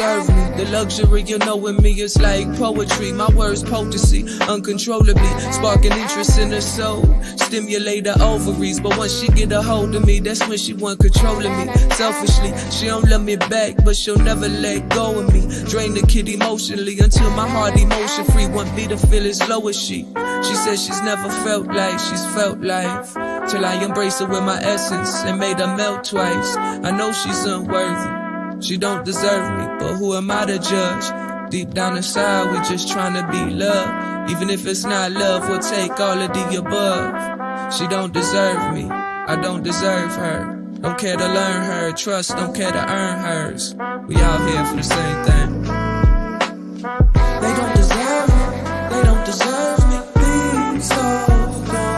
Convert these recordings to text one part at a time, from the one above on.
deserve me. The luxury you know in me is like poetry. My words potency, uncontrollably sparking interest in her soul. Stimulate her ovaries, but once she get a hold of me, that's when she want control of me. Selfishly, she don't love me back, but she'll never let go of me. Drain the kid emotionally until my heart emotion free. Want me to feel as low as she. She says she's never felt like she's felt life, till I embrace her with my essence and made her melt twice. I know she's unworthy, she don't deserve me, but who am I to judge? Deep down inside, we just trying to be loved. Even if it's not love, we'll take all of the above. She don't deserve me, I don't deserve her. Don't care to learn her, trust, don't care to earn hers. We out here for the same thing. They don't deserve me, they don't deserve me. Please, oh no.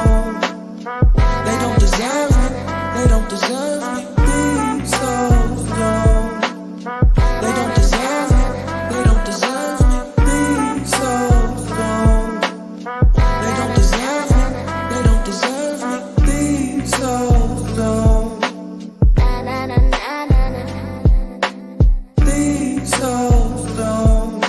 They don't deserve me, they don't deserve me. Please, oh no. They don't deserve me, they don't deserve me. Please, oh no. They don't deserve me, they don't deserve me. Please, oh no. Please, oh no.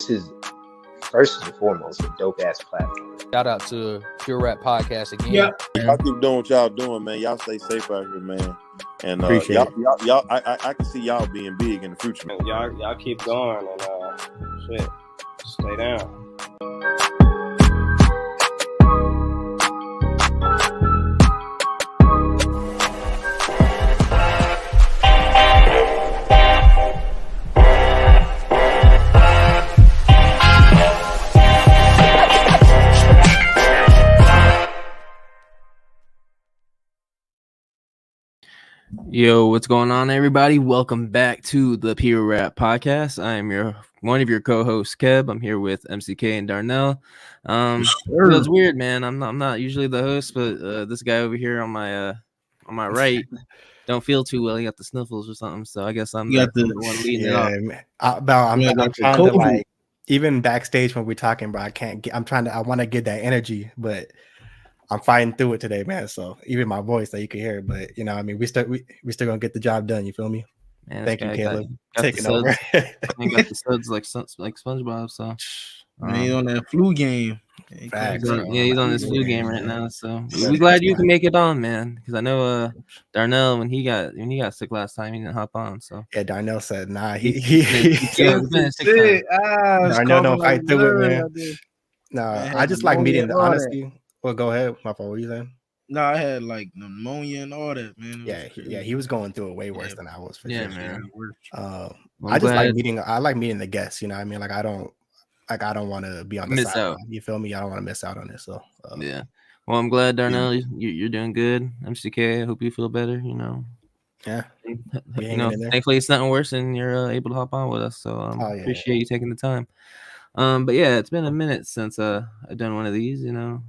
This is first and foremost a dope ass platform. Shout out to Pure Rap Podcast again. Yeah, y'all keep doing what y'all doing, man. Y'all stay safe out here, man. And y'all, I can see y'all being big in the future, man. Y'all keep going and shit, stay down. Yo, what's going on, everybody? Welcome back to the Pure Rap Podcast. I am one of your co-hosts, Keb. I'm here with MCK and Darnell. Feels weird, man. I'm not usually the host, but this guy over here on my right don't feel too well. He got the sniffles or something, so I guess I'm the one leading it off. I'm trying to, like, even backstage when we're talking, bro. I want to get that energy, but I'm fighting through it today, man. So even my voice, that you can hear, but you know, I mean, we still gonna get the job done. You feel me? Man, thank you, Caleb, got taking over. I got the suds like SpongeBob. So Man, he's on that flu game. He's on this flu game right now. So we're glad you can make it on, man. Because I know Darnell when he got sick last time, he didn't hop on. So yeah, Darnell said, nah, Darnell don't fight through it, man. No, I just like meeting the honesty. Well, go ahead. My fault. What were you saying? No, I had like pneumonia and all that, man. He was going through it way worse than I was. For sure, man. I just like meeting. I like meeting the guests. You know what I mean? Like I don't want to be on the side. Out. You feel me? I don't want to miss out on it. So yeah. Well, I'm glad, Darnell, you're doing good. MCK, I hope you feel better. You know. Yeah. You know, thankfully it's nothing worse, and you're able to hop on with us. So appreciate you taking the time. But yeah, it's been a minute since I've done one of these. You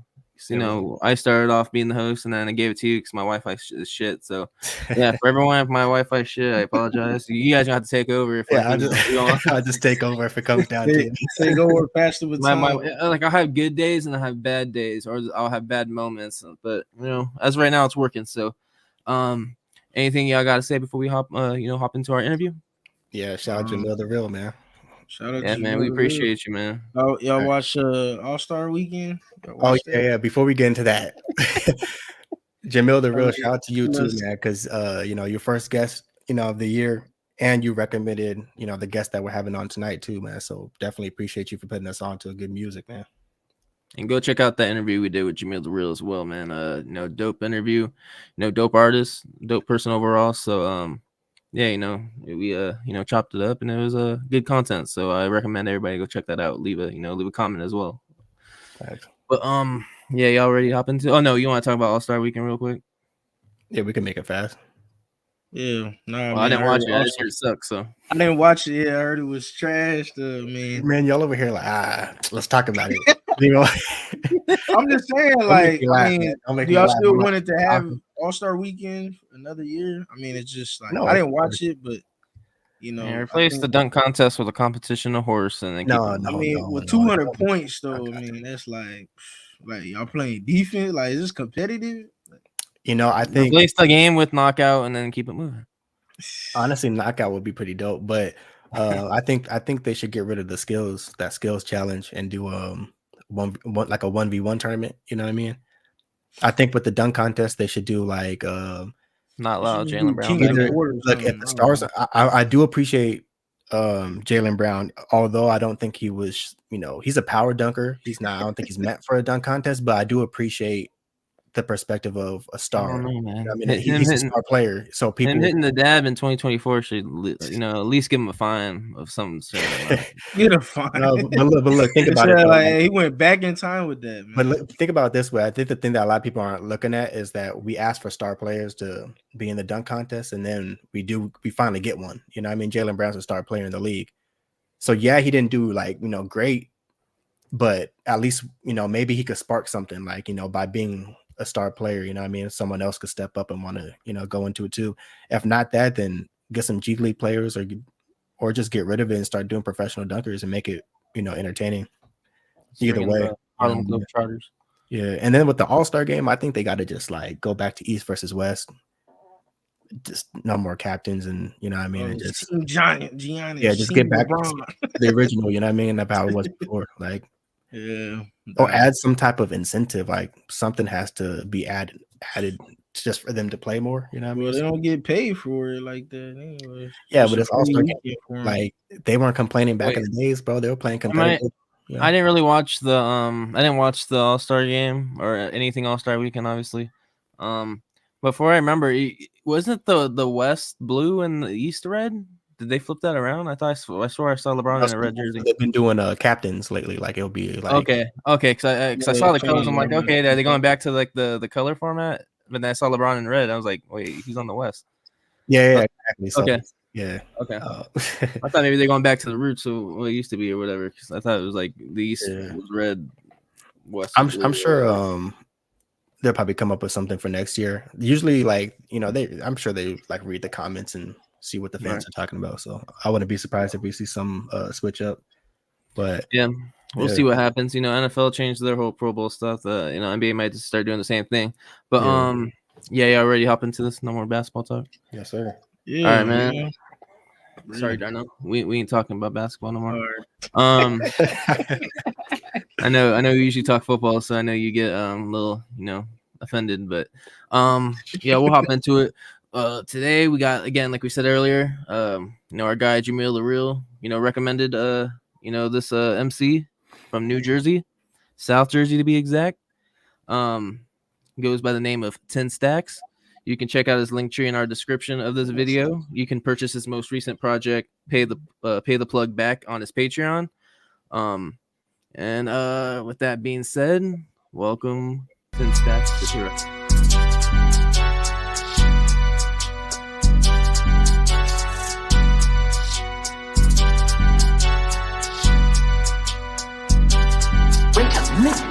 know, I started off being the host, and then I gave it to you because my Wi-Fi is shit. So, yeah, for everyone, if my Wi-Fi shit, I apologize. You guys don't have to take over. I'll just take over if it comes down to it. Take over faster with time. Like I have good days and I have bad days, or I'll have bad moments. But as right now, it's working. So, anything y'all got to say before we hop into our interview? Yeah, shout out to Jamil the Real, man. Shout out to man. We appreciate you, man. Y'all watch All-Star Weekend? Yeah. Before we get into that, Jamil the Real, shout out to you too, man, because your first guest, of the year, and you recommended, the guest that we're having on tonight too, man. So definitely appreciate you for putting us on to good music, man. And go check out that interview we did with Jamil the Real as well, man. Dope interview, dope artist, dope person overall. So yeah, we chopped it up and it was good content. So I recommend everybody go check that out. Leave a comment as well. Thanks. But yeah, y'all ready to hop into? Oh no, you want to talk about All-Star Weekend real quick? Yeah, we can make it fast. Yeah, I didn't watch it. I just heard it sucks. So I didn't watch it. Yeah, I heard it was trash. Man, y'all over here like let's talk about it. I'm just saying, like, y'all still wanted to have All-Star Weekend another year. I mean, it's just like No, I didn't watch it, but you know, And I replace think, the dunk contest with a competition of horse, and then keep no, it. I no, mean, no, with no. 200 points though, I mean, that's like y'all playing defense. Like, is this competitive? You know, I think Replace the game with knockout, and then keep it moving. honestly, knockout would be pretty dope. But I think they should get rid of the skills challenge and do one like a 1v1 tournament. You know what I mean? I think with the dunk contest, they should do like Not You should allow just Jalen do Brown King of back the there. Court or look something. at the stars. I do appreciate Jalen Brown, although I don't think he was, he's a power dunker. He's not, I don't think he's meant for a dunk contest, but I do appreciate the perspective of a I star. don't know, man. I mean, he's a star player. So Him people hitting the dab in 2024 should, at least give him a fine of some sort. Get a fine. no, but look, think about it. Yeah, Though, like, he went back in time with that, man. but think about it this way. I think the thing that a lot of people aren't looking at is that we ask for star players to be in the dunk contest, and then we finally get one. You know, I mean, Jalen Brown's a star player in the league. So yeah, he didn't do like, great, but at least, maybe he could spark something like, by being a star player, you know what I mean? Someone else could step up and want to, go into it too. If not that, then get some G League players or just get rid of it and start doing professional dunkers and make it, entertaining. Either way. Harlem Globetrotters. Yeah. And then with the All-Star game, I think they got to just like go back to East versus West. Just no more captains, and you know what I mean. And just Giannis, yeah, just get back to the original. You know what I mean? That's how it was before. Like, yeah, or add some type of incentive. Like something has to be added just for them to play more. You know what I mean? Well, they don't get paid for it like that anyway. Yeah, but it's also like they weren't complaining back in the days, bro. They were playing competitive. I didn't really watch the All-Star game or anything All-Star weekend, obviously. Before I remember, wasn't the West blue and the East red? Did they flip that around? I swore I saw LeBron in a red jersey. They've been doing captains lately. Like it'll be like okay, because I saw the colors. I'm like, okay, are they going back to like the color format? But then I saw LeBron in red. I was like, wait, he's on the West. Yeah, exactly. So, okay. Yeah. Okay. I thought maybe they're going back to the roots of what it used to be or whatever. Because I thought it was like the East was red, West. I'm sure they'll probably come up with something for next year. Usually, like I'm sure they like read the comments and see what the fans are talking about. So I wouldn't be surprised if we see some switch up. But yeah, we'll see what happens. NFL changed their whole Pro Bowl stuff. NBA might just start doing the same thing. But yeah, already hop into this. No more basketball talk. Yes, sir. Yeah, all right, man. Sorry, Darno. We ain't talking about basketball no more. I know we usually talk football, so I know you get a little, offended, but yeah, we'll hop into it. Today we got, again, like we said earlier, our guy Jamil the Real, recommended this MC from New Jersey, South Jersey to be exact. Goes by the name of 10 Stacks. You can check out his link tree in our description of this video. You can purchase his most recent project, pay the plug back on his Patreon. And with that being said, welcome 10 Stacks to Hero. Wait a minute.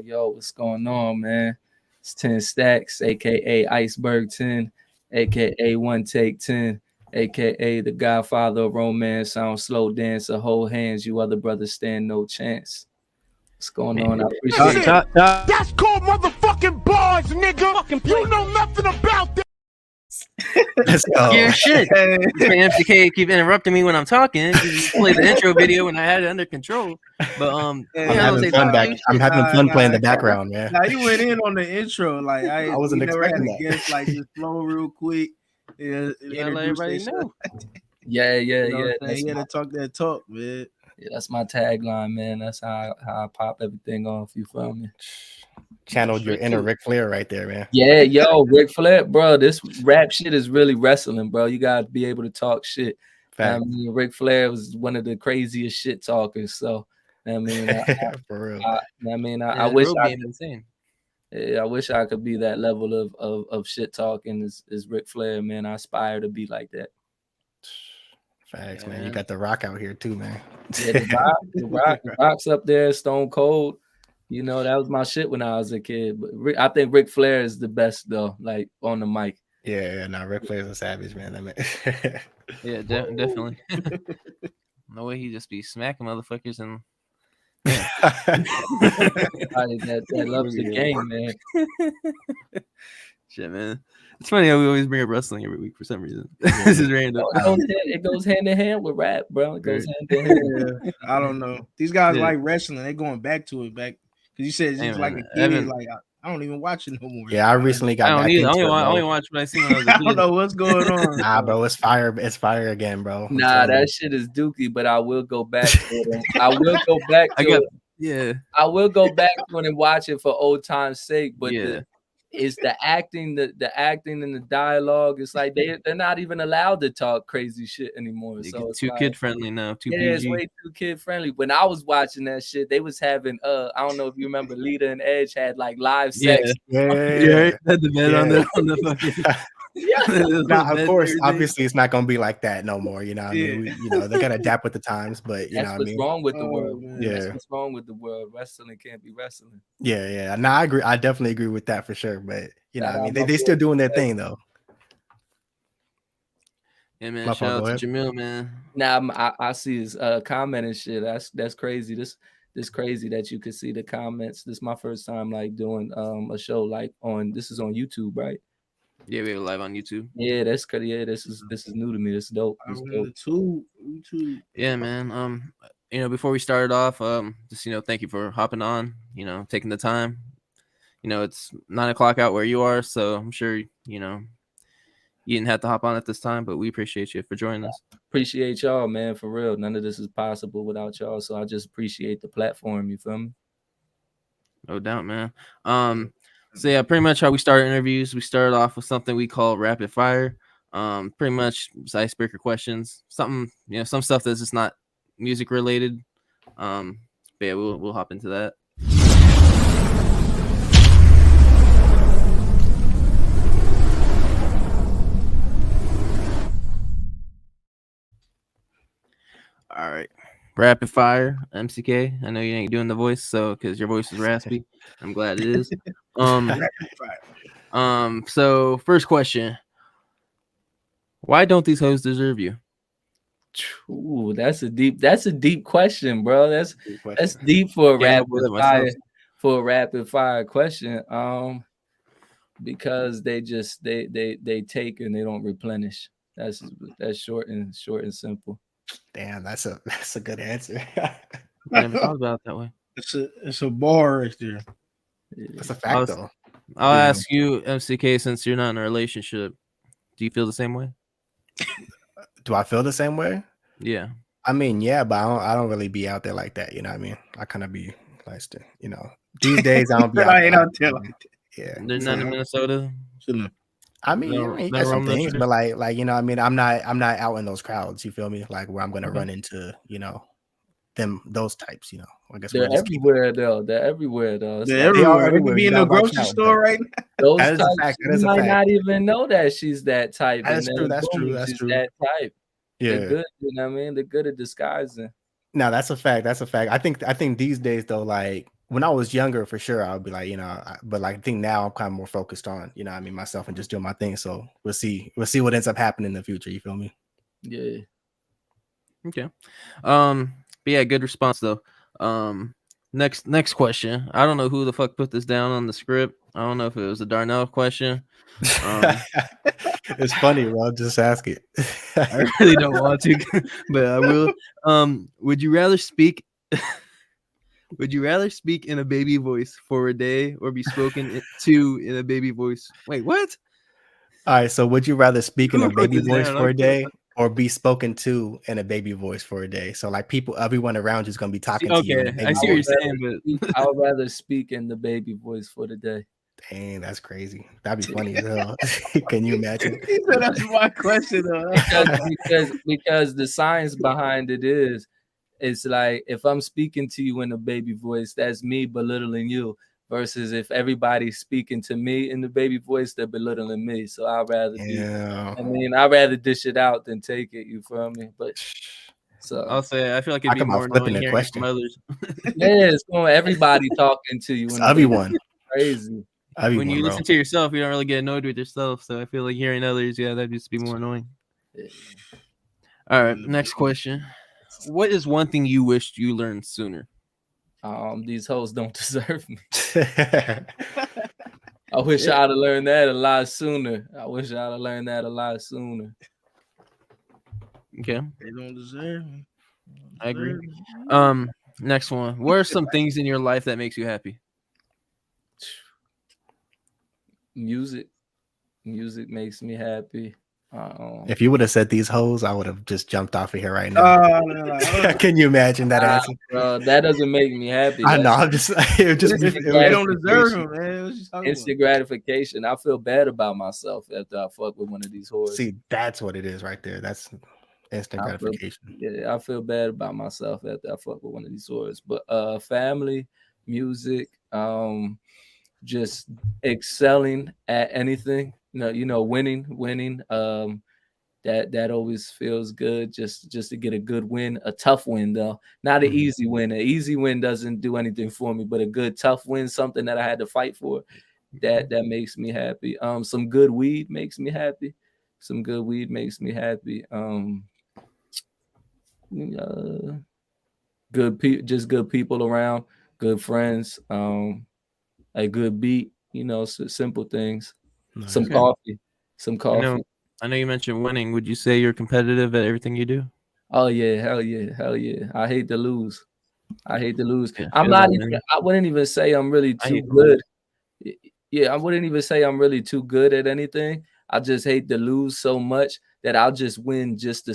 Yo, what's going on, man? It's 10 Stacks, aka Iceberg 10, aka One Take 10, aka the Godfather of Romance, Sound Slow Dancer, Hold Hands, you other brothers stand no chance. What's going on? I appreciate it. That's called motherfucking bars, nigga. You know nothing about that. Let's go. Yeah, shit. MCK keep interrupting me when I'm talking. You play the intro video when I had it under control. But I'm having fun playing the background, man. Now you went in on the intro, like I wasn't expecting that. Guess, like just flow real quick. Yeah, let everybody know. Yeah. He had to talk that talk, man. Yeah, that's my tagline, man. That's how I pop everything off. You feel me? Channeled your inner Ric Flair right there, man. Yeah, yo, Ric Flair, bro. This rap shit is really wrestling, bro. You gotta be able to talk shit. I mean, Ric Flair was one of the craziest shit talkers. So, I mean, for real. I wish insane. I wish I could be that level of shit talking as Ric Flair, man. I aspire to be like that. Facts, man. You got the Rock out here too, man. Yeah, the Rock's up there, Stone Cold. You know, that was my shit when I was a kid. But I think Ric Flair is the best though, like on the mic. Yeah, no, Ric Flair's a savage, man. Yeah, definitely. No way he just be smacking motherfuckers and yeah. that loves the game, man. Shit, man. It's funny how we always bring up wrestling every week for some reason. This is random. It goes hand in hand with rap, bro. It goes hand in hand. Yeah, I don't know. These guys like wrestling. They're going back to it because you said it's like a kid. Like I don't even watch it no more. Yeah, I recently got back into it. I only watch what I see when I was a kid. I don't know what's going on. Nah, bro, it's fire. It's fire again, bro. Nah, that shit is dookie, but I will go back to it. I will go back to it. Yeah. I will go back to it and watch it for old time's sake. But yeah. It's the acting, the acting and the dialogue. It's like they're not even allowed to talk crazy shit anymore. So it's too kid friendly now. Too PG. It's way too kid friendly. When I was watching that shit, they was having I don't know if you remember, Lita and Edge had like live sex. Yeah. Had the bed on the fucking. Now, of course, obviously, it's not gonna be like that no more. You know, what I mean, they gotta adapt with the times. But that's what's wrong with the world. Yeah, that's what's wrong with the world. Wrestling can't be wrestling. Yeah. No, I agree. I definitely agree with that for sure. But I mean, they still doing their thing though. Yeah, man. Shout out to Jamil, man. Now I see his comment and shit. That's crazy. This crazy that you could see the comments. This is my first time like doing a show like this is on YouTube, right? Yeah, we have it live on YouTube. Yeah, that's good. Yeah, this is new to me. This is dope. YouTube. Yeah, man. Before we started off, just thank you for hopping on. Taking the time. It's 9 o'clock out where you are, so I'm sure you didn't have to hop on at this time, but we appreciate you for joining us. Appreciate y'all, man, for real. None of this is possible without y'all, so I just appreciate the platform. You feel me? No doubt, man. So yeah, pretty much how we start interviews. We started off with something we call rapid fire. Pretty much icebreaker questions. Something, some stuff that's just not music related. But yeah, we'll hop into that. All right. Rapid fire, MCK. I know you ain't doing the voice, so because your voice is raspy. I'm glad it is. So first question. Why don't these hoes deserve you? Ooh, that's a deep question, bro. That's deep for a rapid fire question. Because they take and they don't replenish. That's short and simple. Damn, that's a good answer. I never thought about it that way. It's a bar right there. That's a fact, though. I'll ask you, MCK, since you're not in a relationship, do you feel the same way? Do I feel the same way? Yeah. I mean, yeah, but I don't really be out there like that. You know what I mean? I kind of be like, these days I don't be I ain't out there like that. Yeah. There's none in Minnesota. I mean, you got some things, but like I mean, I'm not out in those crowds. You feel me? Like where I'm gonna run into, those types. I guess they're everywhere though. They're everywhere though. They're everywhere. We could be in the grocery store right now. Those types, you might not even know that she's that type. That's true. That's true. That's true. That type. Yeah. They're good. You know what I mean? They're good at disguising. No, that's a fact. That's a fact. I think these days though, like when I was younger, for sure, I would be like, but like I think now I'm kind of more focused on, myself and just doing my thing. So we'll see what ends up happening in the future. You feel me? Yeah. Okay. But yeah, good response though. Next question. I don't know who the fuck put this down on the script. I don't know if it was a Darnell question. It's funny, bro. Just ask it. I really don't want to, but I will. Would you rather speak in a baby voice for a day or be spoken to in a baby voice? Wait, what? All right, so would you rather speak in a baby voice for a day or be spoken to in a baby voice for a day? So like everyone around you is gonna be talking to you. Okay, I see what you're saying, but I would rather speak in the baby voice for the day. Dang, that's crazy. That'd be funny as hell. Can you imagine? That's my question, though. because the science behind it is, it's like if I'm speaking to you in a baby voice, that's me belittling you. Versus if everybody's speaking to me in the baby voice, they're belittling me. So I'd rather I'd rather dish it out than take it. You feel me? But So I'll say I feel like it'd be more annoying hearing from others. Yeah, it's going everybody talking to you. Everyone. Crazy. When you listen to yourself, you don't really get annoyed with yourself. So I feel like hearing others, that'd just be more annoying. Yeah. All right, next question. What is one thing you wished you learned sooner? These hoes don't deserve me. I wish I'd have learned that a lot sooner. Okay. They don't deserve me. I agree. Next one. What are some things in your life that makes you happy? Music makes me happy. If you would have said these hoes, I would have just jumped off of here right now. Can you imagine that answer? That doesn't make me happy. I know. I'm just. It just. They don't deserve him, man. Instant gratification. I feel bad about myself after I fuck with one of these whores. See, that's what it is right there. That's instant gratification. I feel bad about myself after I fuck with one of these whores. But family, music, just excelling at anything. Winning. That always feels good. Just to get a good win, a tough win though, not an easy win. An easy win doesn't do anything for me, but a good tough win, something that I had to fight for, that makes me happy. Some good weed makes me happy. Good people around, good friends, a good beat, simple things. Nice. Some coffee. I know you mentioned winning. Would you say you're competitive at everything you do? Oh yeah, hell yeah. I hate to lose. Yeah, I wouldn't even say I'm really too good. Yeah, I wouldn't even say I'm really too good at anything. I just hate to lose so much that I'll just win just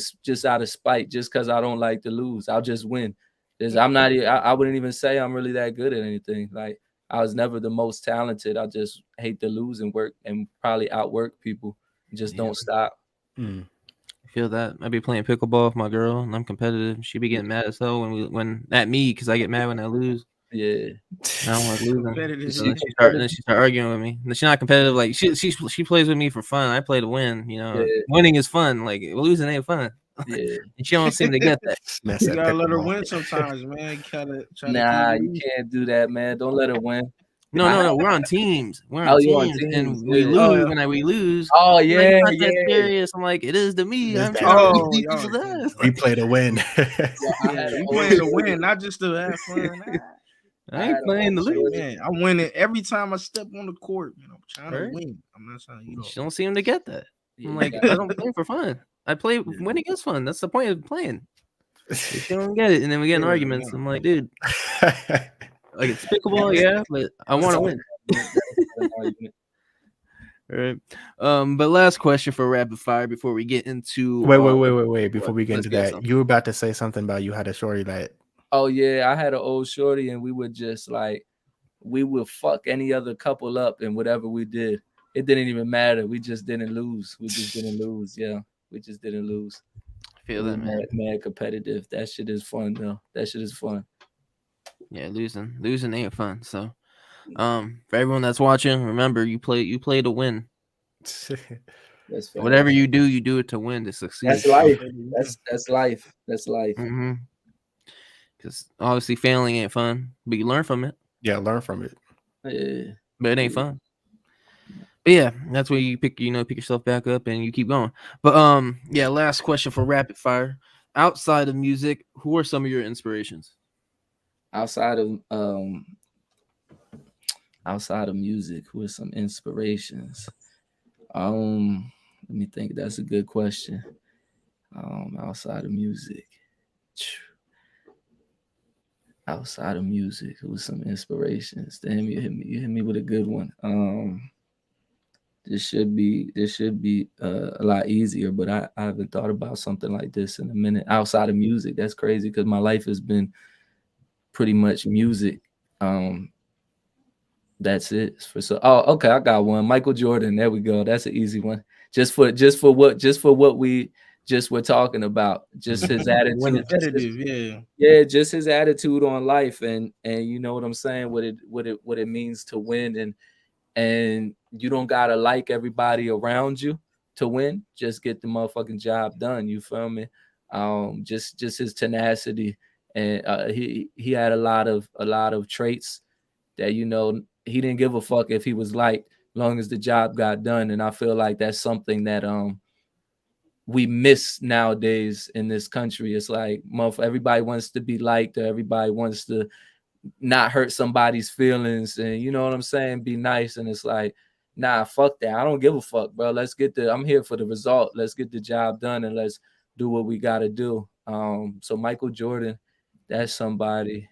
out of spite, just because I don't like to lose. I'll just win. I wouldn't even say I'm really that good at anything. Like, I was never the most talented. I just hate to lose and work and probably outwork people. Just don't stop. I feel that. I be playing pickleball with my girl, and I'm competitive. She be getting mad as hell when at me, because I get mad when I lose. Yeah, I don't like losing. So she start arguing with me. She's not competitive. Like she plays with me for fun. I play to win. Winning is fun. Like, losing ain't fun. Yeah, and she don't seem to get that. You gotta let her win sometimes, man. You can't do that, man. Don't let her win. No. We're on teams. We're on teams, and we lose when we lose. Oh yeah, like, that serious. I'm like, it is to me. I'm trying to beat these people's ass. We play to win. You playing to win, not just to have fun. I ain't playing to lose. Man, I'm winning every time I step on the court. Man, I'm trying to win. I'm not trying to. She don't seem to get that. I'm like, I don't play for fun. I play winning is fun. That's the point of playing. She don't get it, and then we get in arguments. I'm like, dude. Like, it's pickleball, but I want to win. All right. But last question for rapid fire before we get into. Wait. Before we get into that, you were about to say something about you had a shorty that. Oh yeah, I had an old shorty, and we would just we would fuck any other couple up, and whatever we did, it didn't even matter. We just didn't lose. Yeah, we just didn't lose. I feel that, man. Mad competitive. That shit is fun though. Yeah, losing ain't fun. So, for everyone that's watching, remember, you play to win. Whatever you do it to win, to succeed. That's life. That's life. Mm-hmm. Because obviously failing ain't fun, but you learn from it. Yeah, learn from it. Yeah. But it ain't fun. But yeah, that's where you pick yourself back up and you keep going. But last question for rapid fire. Outside of music, who are some of your inspirations? Outside of music, who are some inspirations? Let me think. That's a good question. Outside of music, who are some inspirations? Damn, you hit me with a good one. This should be a lot easier, but I haven't thought about something like this in a minute. Outside of music, that's crazy because my life has been pretty much music. That's it. Okay, I got one. Michael Jordan. There we go. That's an easy one. Just for what we just were talking about. Just his attitude. Just his attitude on life, and you know what I'm saying. What it means to win, and you don't gotta like everybody around you to win. Just get the motherfucking job done. You feel me? Just his tenacity, and he had a lot of traits that, you know, he didn't give a fuck if he was liked, long as the job got done. And I feel like that's something that we miss nowadays in this country. It's like, everybody wants to be liked, or everybody wants to not hurt somebody's feelings, and you know what I'm saying, be nice. And it's like, nah, fuck that. I don't give a fuck, bro. I'm here for the result. Let's get the job done, and let's do what we got to do. So Michael Jordan, that's somebody.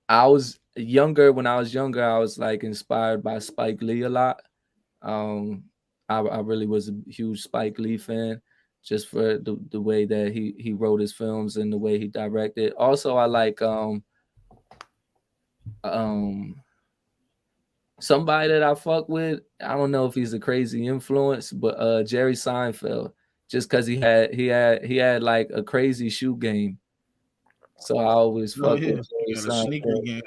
I was younger. When I was younger, I was like inspired by Spike Lee a lot. I really was a huge Spike Lee fan, just for the way that he wrote his films and the way he directed. Also, I like somebody that I fuck with. I don't know if he's a crazy influence, but Jerry Seinfeld, just because he had like a crazy shoe game. So I always fuck with Jerry Seinfeld.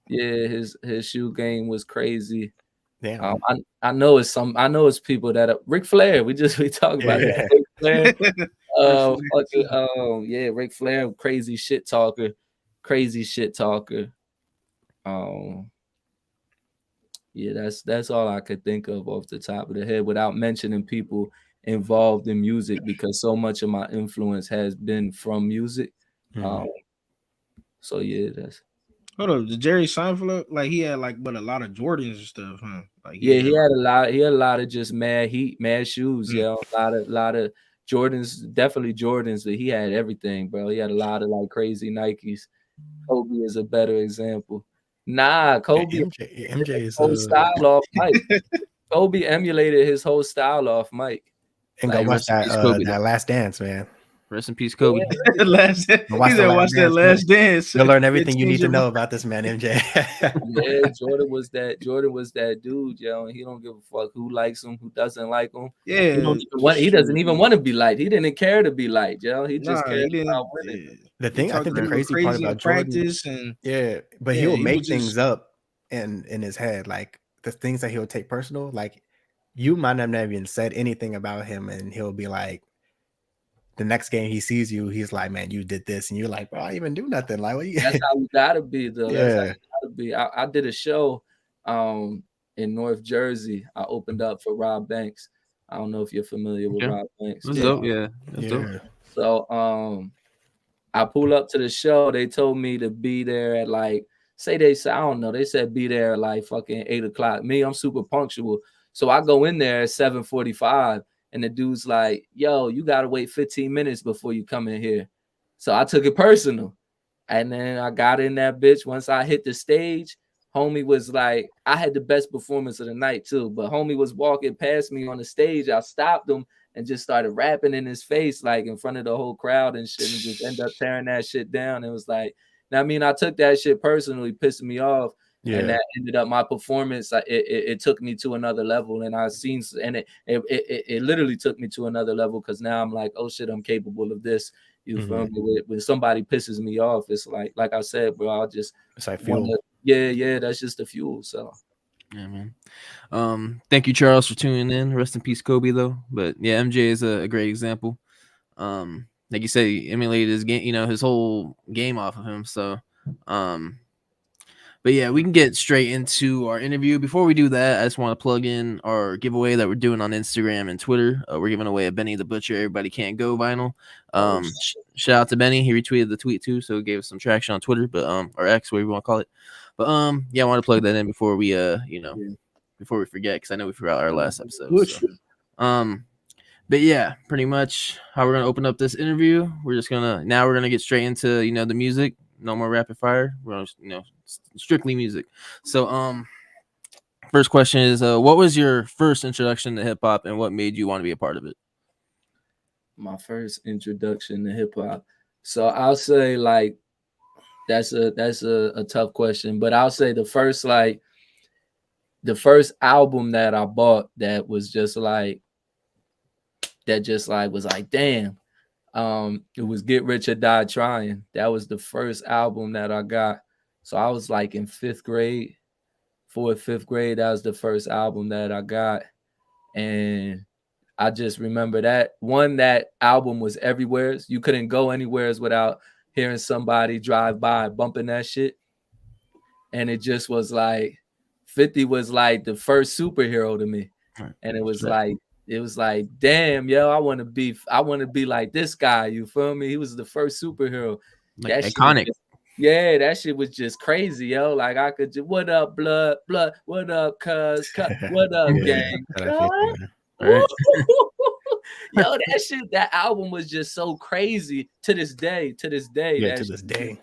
Yeah, his shoe game was crazy. Damn. I know it's people that are Ric Flair. We talked about that. Ric Flair. Ric Flair, crazy shit talker. Yeah, that's all I could think of off the top of the head, without mentioning people involved in music, because so much of my influence has been from music. So yeah, that's. Hold up, the Jerry Seinfeld, like he had like but a lot of Jordans and stuff, huh? Like he had a lot of just mad shoes, a lot of Jordans, definitely Jordans, but he had everything, bro. He had a lot of like crazy Nikes. Kobe is a better example. Nah, Kobe MJ is whole style off Mike. Kobe emulated his whole style off Mike. And go watch that Last Dance, man. Rest in peace, Kobe. Watch that Last Dance. You'll learn everything you need to know about this man, MJ. Yeah, Jordan was that dude, yo. And he don't give a fuck who likes him, who doesn't like him. Yeah, he doesn't even want to be liked. He didn't care to be liked, yo. He just cared about winning. The thing, I think the crazy part about Jordan, but he'll make things up in his head, like the things that he'll take personal. Like you might have never even said anything about him, and he'll be like, the next game he sees you, he's like, man, you did this. And you're like, bro, I didn't even do nothing. Like, what you... That's how you gotta be, though. Yeah. That's how you gotta be. I did a show in North Jersey. I opened up for Rob Banks. I don't know if you're familiar with Rob Banks. That's dope, yeah. That's dope. So I pull up to the show. They told me to be there at like, I don't know. They said be there at like fucking 8:00. Me, I'm super punctual. So I go in there at 7:45. And the dude's like, yo, you got to wait 15 minutes before you come in here. So I took it personal. And then I got in that bitch. Once I hit the stage, homie was like, I had the best performance of the night too. But homie was walking past me on the stage. I stopped him and just started rapping in his face, like in front of the whole crowd and shit. And just ended up tearing that shit down. It was like, I mean, I took that shit personally, pissing me off. Yeah. And that ended up my performance. It took me to another level, and it literally took me to another level, because now I'm like, oh shit, I'm capable of this. You feel me? When somebody pisses me off, it's like I said, bro, I'll just, it's like fuel. That's just the fuel. So yeah, man. Thank you, Charles, for tuning in. Rest in peace, Kobe, though. But yeah, MJ is a great example. Like you say, he emulated his game, his whole game off of him. So but yeah, we can get straight into our interview. Before we do that, I just want to plug in our giveaway that we're doing on Instagram and Twitter. We're giving away a Benny the Butcher Everybody Can't Go vinyl. Shout out to Benny. He retweeted the tweet too, so it gave us some traction on Twitter, but or X, whatever you want to call it. But I want to plug that in before we before we forget, because I know we forgot our last episode. So. But yeah, pretty much how we're gonna open up this interview. We're gonna get straight into the music. No more rapid fire. We're gonna strictly music. So first question is what was your first introduction to hip hop, and what made you want to be a part of it? My first introduction to hip hop. So I'll say like that's a tough question, but I'll say the first album that I bought that was just like was like, damn. It was Get Rich or Die Trying. That was the first album that I got. So I was like in 5th grade. That was the first album that I got. And I just remember that album was everywhere. You couldn't go anywhere without hearing somebody drive by bumping that shit. And it just was like 50 was like the first superhero to me. And it was like damn, yo, I want to be like this guy, you feel me? He was the first superhero. Like iconic. That shit was just crazy, yo. Like I could just, what up, blood, what up, cuz, what up, gang. Right. Yo, that shit, that album was just so crazy to this day. Yeah, to this day.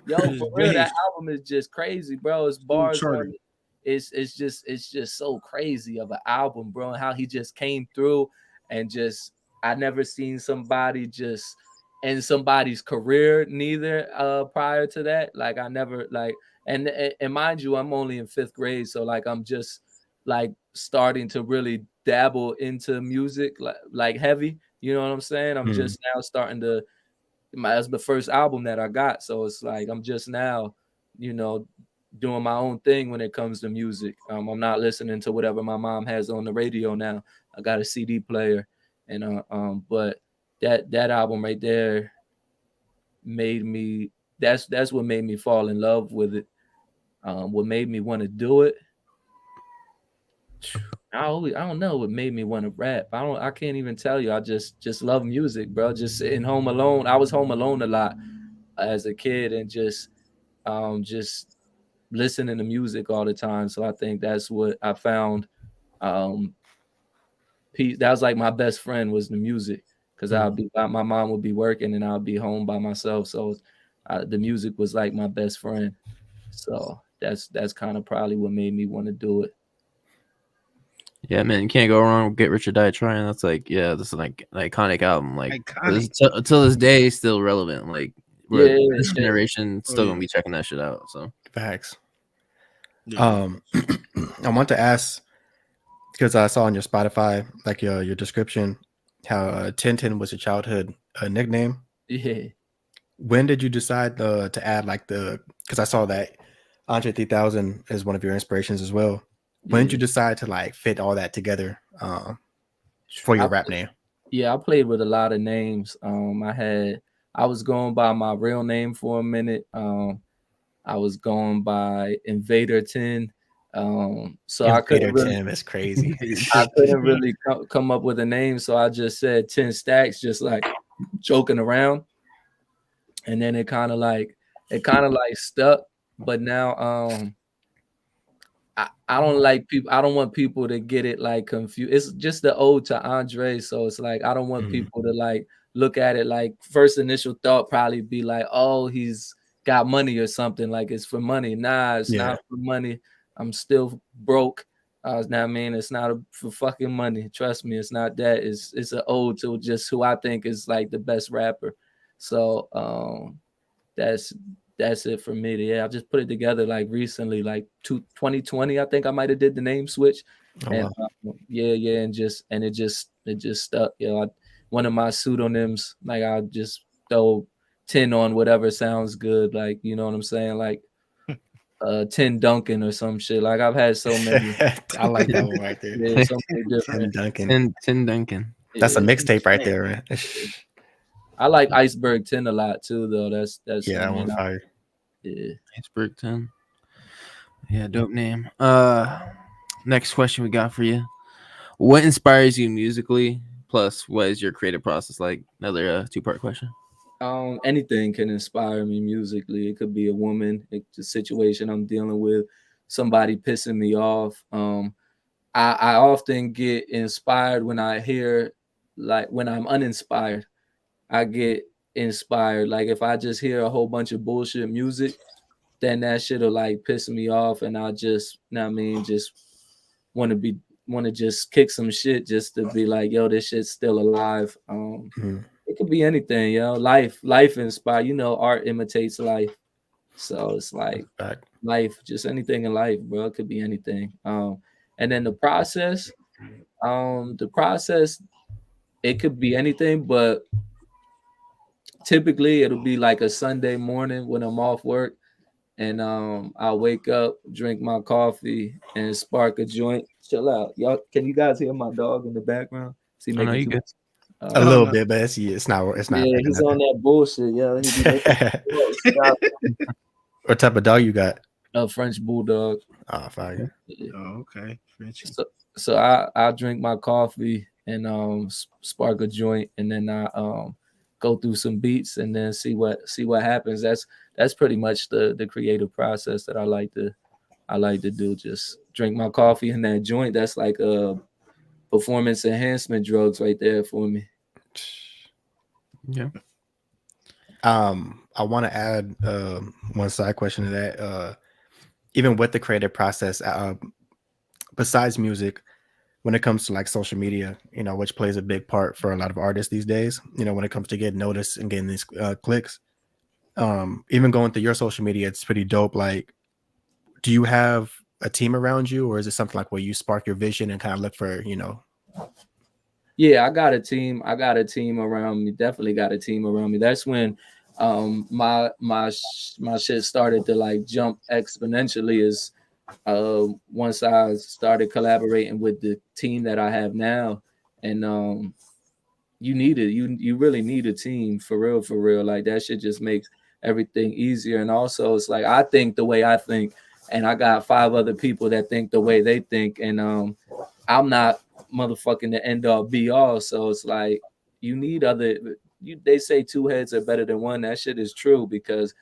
Yo, for real, that album is just crazy, bro. It's bars on it. It's just so crazy of an album, bro. And how he just came through and just, I never seen somebody just in somebody's career neither prior to that. Like I never like, and mind you, I'm only in 5th grade, so like I'm just like starting to really dabble into music like heavy. You know what I'm saying? I'm just now starting to. That's the first album that I got, so it's like I'm just now, you know, doing my own thing when it comes to music. I'm not listening to whatever my mom has on the radio now. I got a CD player, and but that album right there made me. That's what made me fall in love with it. What made me want to do it. I don't know what made me want to rap. I can't even tell you. I just love music, bro. Just sitting home alone. I was home alone a lot as a kid and just listening to music all the time. So I think that's what I found. Peace. That was like my best friend was the music, because my mom would be working and I'll be home by myself. So the music was like my best friend. So that's kind of probably what made me want to do it. Yeah, man, you can't go wrong with Get Rich or Die Trying. That's like, yeah, this is like an iconic album. Like, until this day, still relevant. Like, this generation still gonna be checking that shit out. So facts. I want to ask, because I saw on your Spotify, like your description, how Tintin was your childhood nickname. Yeah. When did you decide to add like because I saw that Andre 3000 is one of your inspirations as well. When did you decide to like fit all that together for your rap name? Yeah, I played with a lot of names. I was going by my real name for a minute. I was going by Invader 10. So Invader I couldn't really, 10, that's crazy. I couldn't really come up with a name, so I just said 10 stacks, just like joking around. And then it kind of like stuck. But now I don't like people. I don't want people to get it like confused. It's just the ode to Andre, so it's like I don't want people to like look at it like first initial thought probably be like, oh, he's got money or something, like it's for money. Nah, it's not for money. I'm still broke. It's not for fucking money. Trust me, it's not that. It's an ode to just who I think is like the best rapper. So that's it for me. Yeah, I just put it together like recently, like 2020. I think I might have did the name switch, and and it just stuck. You know, one of my pseudonyms, like I just throw 10 on whatever sounds good. Like, you know what I'm saying, like 10 Duncan or some shit. Like I've had so many. I like that one right there. Yeah, so many different. 10 Duncan. That's a mixtape right there, man. I like Iceberg 10 a lot too, though. That's that one fire. Yeah, Iceberg 10. Yeah, dope name. Next question we got for you: what inspires you musically? Plus, what is your creative process like? Another 2-part question. Anything can inspire me musically. It could be a woman, it's a situation I'm dealing with, somebody pissing me off. I often get inspired when I hear, like when I'm uninspired, I get inspired. Like if I just hear a whole bunch of bullshit music, then that shit'll like piss me off, and I'll just, you know what I mean, just want to just kick some shit just to be like, yo, this shit's still alive. It could be anything, yo. Life inspire. You know, art imitates life, so it's like life, just anything in life, bro. It could be anything. And then the process, it could be anything, but typically it'll be like a Sunday morning when I'm off work and I'll wake up, drink my coffee, and spark a joint. Chill out, y'all. Can you guys hear my dog in the background? Is he making too much? A little bit, but it's not. Yeah, he's on that bullshit. Yeah, he be stop. What type of dog you got? A French bulldog. Oh, fire. Oh, okay. Frenchie. So I drink my coffee and spark a joint, and then I go through some beats and then see what happens. That's pretty much the creative process that I like to do. Just drink my coffee in that joint. That's like a performance enhancement drugs right there for me. Yeah. I want to add one side question to that. Even with the creative process, besides music, when it comes to like social media, which plays a big part for a lot of artists these days, when it comes to getting noticed and getting these clicks, even going through your social media, it's pretty dope. Like, do you have a team around you, or is it something like where you spark your vision and kind of look for, Yeah, I got a team. I got a team around me. Definitely got a team around me. That's when my shit started to like jump exponentially. Is once I started collaborating with the team that I have now, and you really need a team for real. Like that shit just makes everything easier. And also it's like I think the way I think, and I got 5 other people that think the way they think, and I'm not motherfucking the end all be all. So it's like you need they say 2 heads are better than one. That shit is true because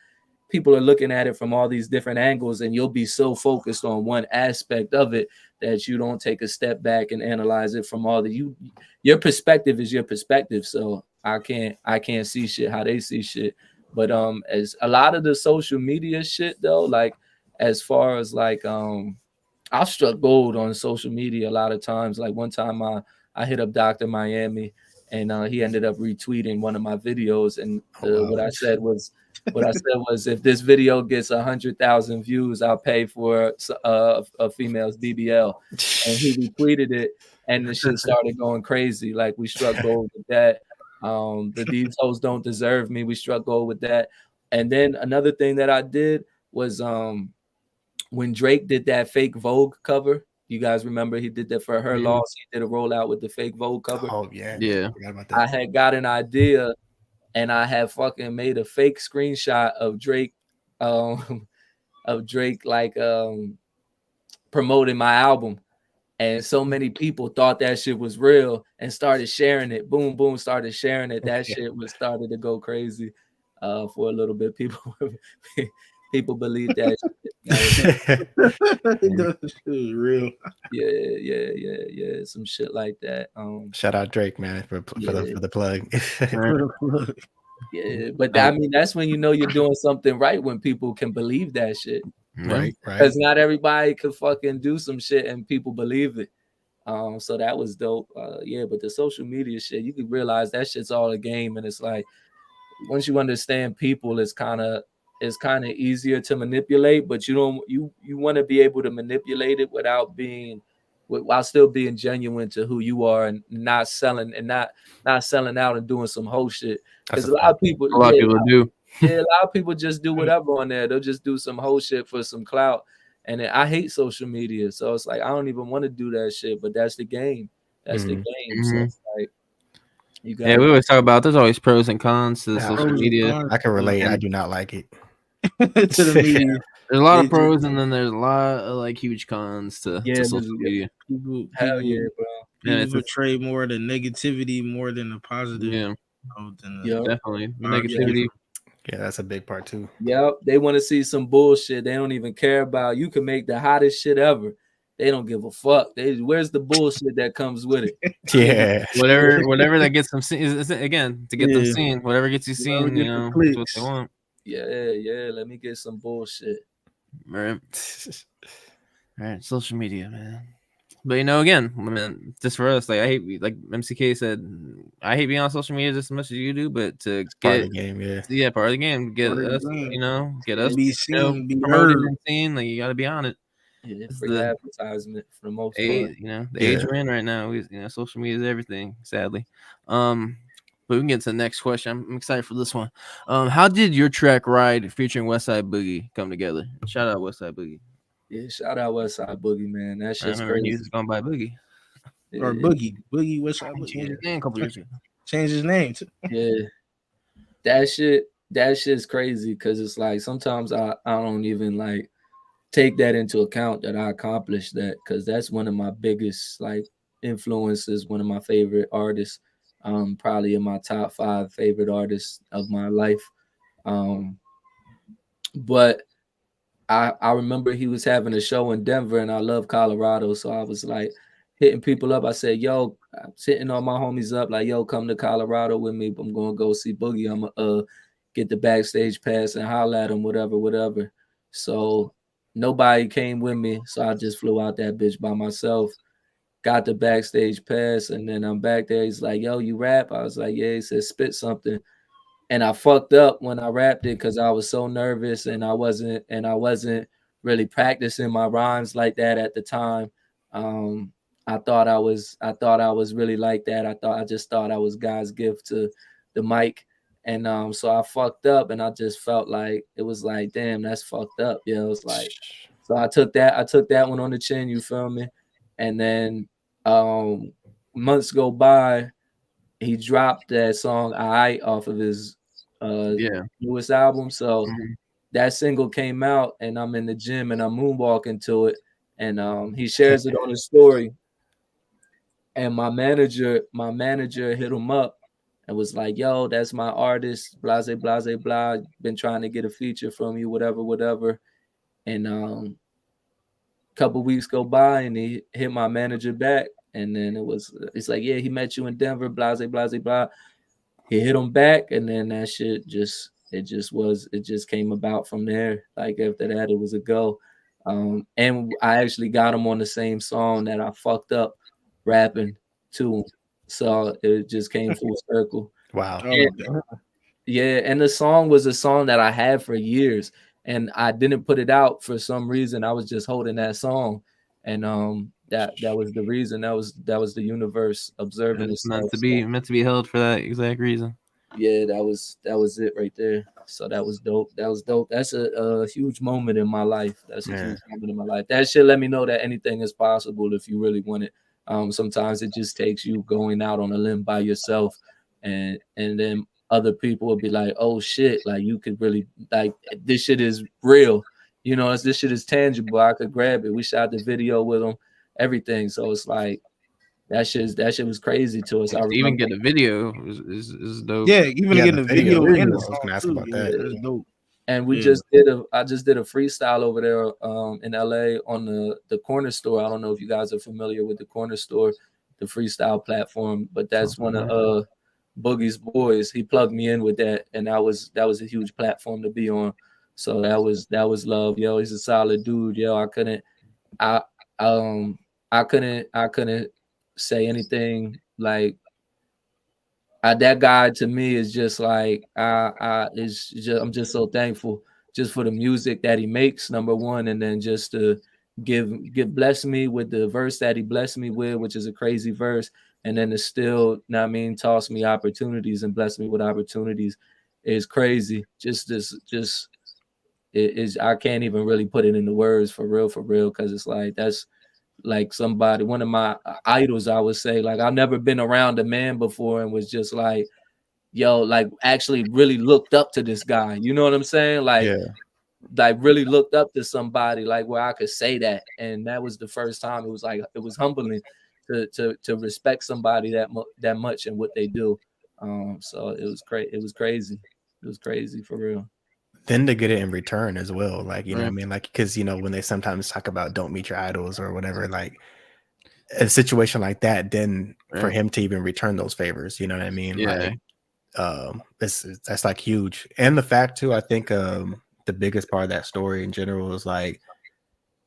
people are looking at it from all these different angles, and you'll be so focused on one aspect of it that you don't take a step back and analyze it from all your perspective is your perspective. So I can't see shit how they see shit. But as a lot of the social media shit though, like as far as like I've struck gold on social media a lot of times. Like one time I hit up Dr. Miami, and he ended up retweeting one of my videos, and what I said was if this video gets 100,000 views, I'll pay for a female's BBL. And he retweeted it, and the shit started going crazy. Like we struck gold with that. These hoes don't deserve me. We struck gold with that. And then another thing that I did was when Drake did that fake Vogue cover. You guys remember he did that for her loss. He did a rollout with the fake Vogue cover. Oh yeah. I had got an idea, and I had fucking made a fake screenshot of Drake, like promoting my album, and so many people thought that shit was real and started sharing it. Boom, boom, started sharing it. That shit was started to go crazy for a little bit. People believe that shit. That shit is real. Yeah. Some shit like that. Shout out Drake, man, for the plug. Yeah, but I mean that's when you know you're doing something right, when people can believe that shit. Right. Because not everybody could fucking do some shit and people believe it. So that was dope. Yeah, but the social media shit, you could realize that shit's all a game, and it's like once you understand people, it's kind of easier to manipulate, but you want to be able to manipulate it while still being genuine to who you are, and not selling out and doing some whole shit. Because a lot of people do. Yeah, a lot of people just do whatever on there. They'll just do some whole shit for some clout. And I hate social media, so it's like I don't even want to do that shit. But that's the game. That's the game. So it's like we always talk about there's always pros and cons to social media. I can relate. I do not like it. To the media. There's a lot of pros, and then there's a lot of like huge cons to social media. Hell yeah, bro. People portray more the negativity more than the positive. Yeah. Definitely. Negativity. Yeah, that's a big part too. Yep. They want to see some bullshit. They don't even care about. You can make the hottest shit ever. They don't give a fuck. Where's the bullshit that comes with it? Yeah. Whatever that gets them seen is again to get them seen. Whatever gets you seen, that's what they want. Yeah. Let me get some bullshit. Right. All right. Social media, man. But again, I mean, just for us, like I hate, like MCK said, I hate being on social media just as much as you do. But to get part of the game, part of the game, get us, get us, be seen, be promoted heard. and seen. Like you got to be on it. Yeah, free advertisement for the most part. The age we're in right now, social media is everything. Sadly, but But we can get to the next question. I'm excited for this one. How did your track Ride featuring Westside Boogie come together? Shout out Westside Boogie. Yeah, shout out Westside Boogie, man. That shit's I remember crazy. he was going by Boogie. Or Boogie. Boogie Westside Boogie. Changed his name a couple years ago. Changed his name too. Yeah. That shit's crazy because it's like sometimes I don't even like take that into account that I accomplished that, because that's one of my biggest like influences, one of my favorite artists, probably in my top 5 favorite artists of my life. But I remember he was having a show in Denver, and I love Colorado, so I was like hitting people up. I said, yo, I'm hitting all my homies up, like, yo, come to Colorado with me. I'm gonna go see Boogie. I'm gonna get the backstage pass and holler at him, whatever. So nobody came with me, so I just flew out that bitch by myself, got the backstage pass, and then I'm back there. He's like, yo, you rap? I was like, yeah. He said, spit something. And I fucked up when I rapped it because I was so nervous, and I wasn't really practicing my rhymes like that at the time. I thought I was really like that. I just thought I was God's gift to the mic. And so I fucked up, and I just felt like it was like, damn, that's fucked up. Yeah, it was like, so I took that one on the chin, you feel me? And then months go by, he dropped that song I off of his newest album. So that single came out, and I'm in the gym and I'm moonwalking to it, and he shares it on his story. And my manager hit him up and was like, yo, that's my artist, blase, blah. Been trying to get a feature from you, whatever. And a couple weeks go by, and he hit my manager back. And then it's like, yeah, he met you in Denver, blase, blah. He hit him back, and then that shit just came about from there. Like after that, it was a go. And I actually got him on the same song that I fucked up rapping to him. So it just came full circle. Wow. And the song was a song that I had for years, and I didn't put it out for some reason. I was just holding that song, and that was the reason. That was the universe observing. It's meant to be held for that exact reason. Yeah, that was it right there. So that was dope. That's a huge moment in my life. That's a huge moment in my life. That shit let me know that anything is possible if you really want it. Sometimes it just takes you going out on a limb by yourself, and then other people will be like, oh shit, like you could really, like, this shit is real, you know, this shit is tangible. I could grab it. We shot the video with them, everything. So it's like that shit was crazy to us. I even get a video is dope. Yeah, even to get a video and I the was song gonna ask too. about that. That's dope. And I just did a freestyle over there in LA on the Corner Store. I don't know if you guys are familiar with the Corner Store, the freestyle platform, but that's one of Boogie's boys. He plugged me in with that, and that was a huge platform to be on. So that was love, yo. He's a solid dude, yo. I couldn't say anything like that guy to me is just like I'm just so thankful just for the music that he makes, number one, and then just to bless me with the verse that he blessed me with, which is a crazy verse, and then to still, toss me opportunities and bless me with opportunities is crazy. I can't even really put it into words for real, because it's like that's like somebody, one of my idols, I would say. Like I've never been around a man before and was just like, yo, like actually really looked up to this guy. You know what I'm saying? Like really looked up to somebody like where I could say that. And that was the first time. It was like, it was humbling to respect somebody that much and what they do. So it was crazy. It was crazy for real. Then to get it in return as well, like, you know what I mean? Like, because, you know, when they sometimes talk about don't meet your idols or whatever, like a situation like that, then for him to even return those favors, you know what I mean? Like, that's like huge. And the fact too, I think the biggest part of that story in general is like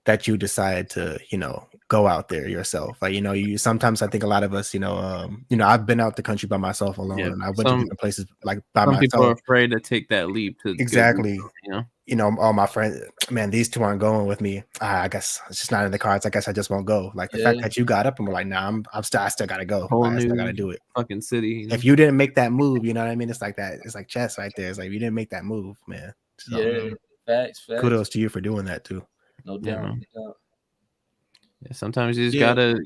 that you decide to, you know, go out there yourself. Like, you sometimes I think a lot of us, I've been out the country by myself alone, and I went to different places like by myself. Some people are afraid to take that leap to exactly. Go, you know? All my friends, man, these two aren't going with me. I guess it's just not in the cards. I guess I just won't go. Like the fact that you got up and were like, nah, I still gotta go. I still gotta do it. Fucking city. If you didn't make that move, you know what I mean? It's like that. It's like chess right there. It's like you didn't make that move, man. So, facts. Kudos to you for doing that too. No doubt. Yeah, sometimes you just gotta,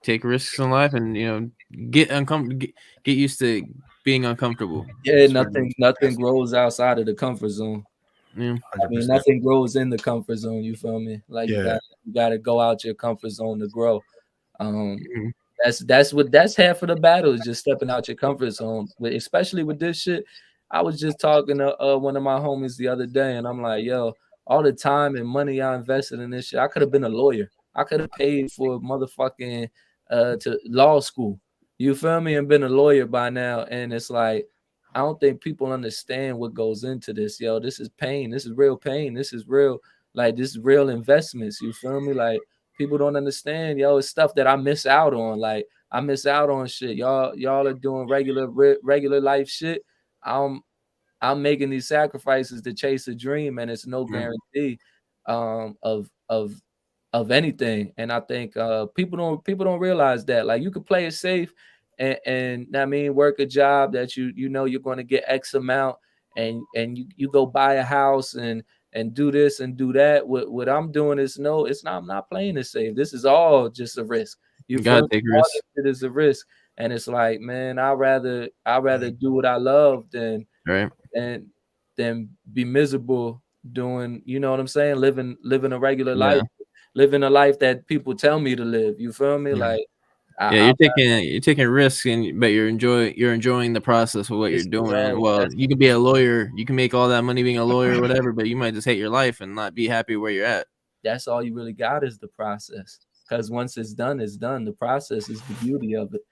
take risks in life and get uncomfortable, get used to being uncomfortable. Yeah, nothing grows outside of the comfort zone. Yeah, 100%. I mean, nothing grows in the comfort zone. You feel me? Like you gotta go out your comfort zone to grow. That's half of the battle, is just stepping out your comfort zone. Especially with this shit. I was just talking to one of my homies the other day, and I'm like, yo, all the time and money I invested in this shit, I could have been a lawyer. I could have paid for motherfucking to law school. You feel me? And been a lawyer by now. And it's like, I don't think people understand what goes into this. Yo, this is pain. This is real pain. This is real, this is real investments. You feel me? Like, people don't understand. Yo, it's stuff that I miss out on. Like, I miss out on shit. Y'all are doing regular life shit. I'm making these sacrifices to chase a dream, and it's no guarantee of anything. And I think people don't realize that. Like, you could play it safe and I mean, work a job that you know you're going to get X amount, and you go buy a house and do this and do that. What I'm doing is I'm not playing it safe. This is all just a risk. You gotta take risks. It is a risk, and it's like, man, I'd rather do what I love than be miserable doing, you know what I'm saying, living a regular life, living a life that people tell me to live. You feel me? Like, you're taking risks, but you're enjoying the process of what you're doing. Well, you can be a lawyer, you can make all that money being a lawyer or whatever, but you might just hate your life and not be happy where you're at. That's all you really got, is the process. Because once it's done, it's done. The process is the beauty of it.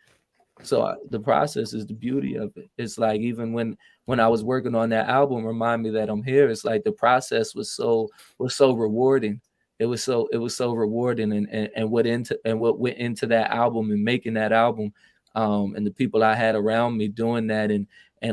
So the process is the beauty of it. It's like, even when I was working on that album, Remind Me That I'm Here, it's like the process was so rewarding. It was so rewarding, and what went into that album and making that album, and the people I had around me doing that, and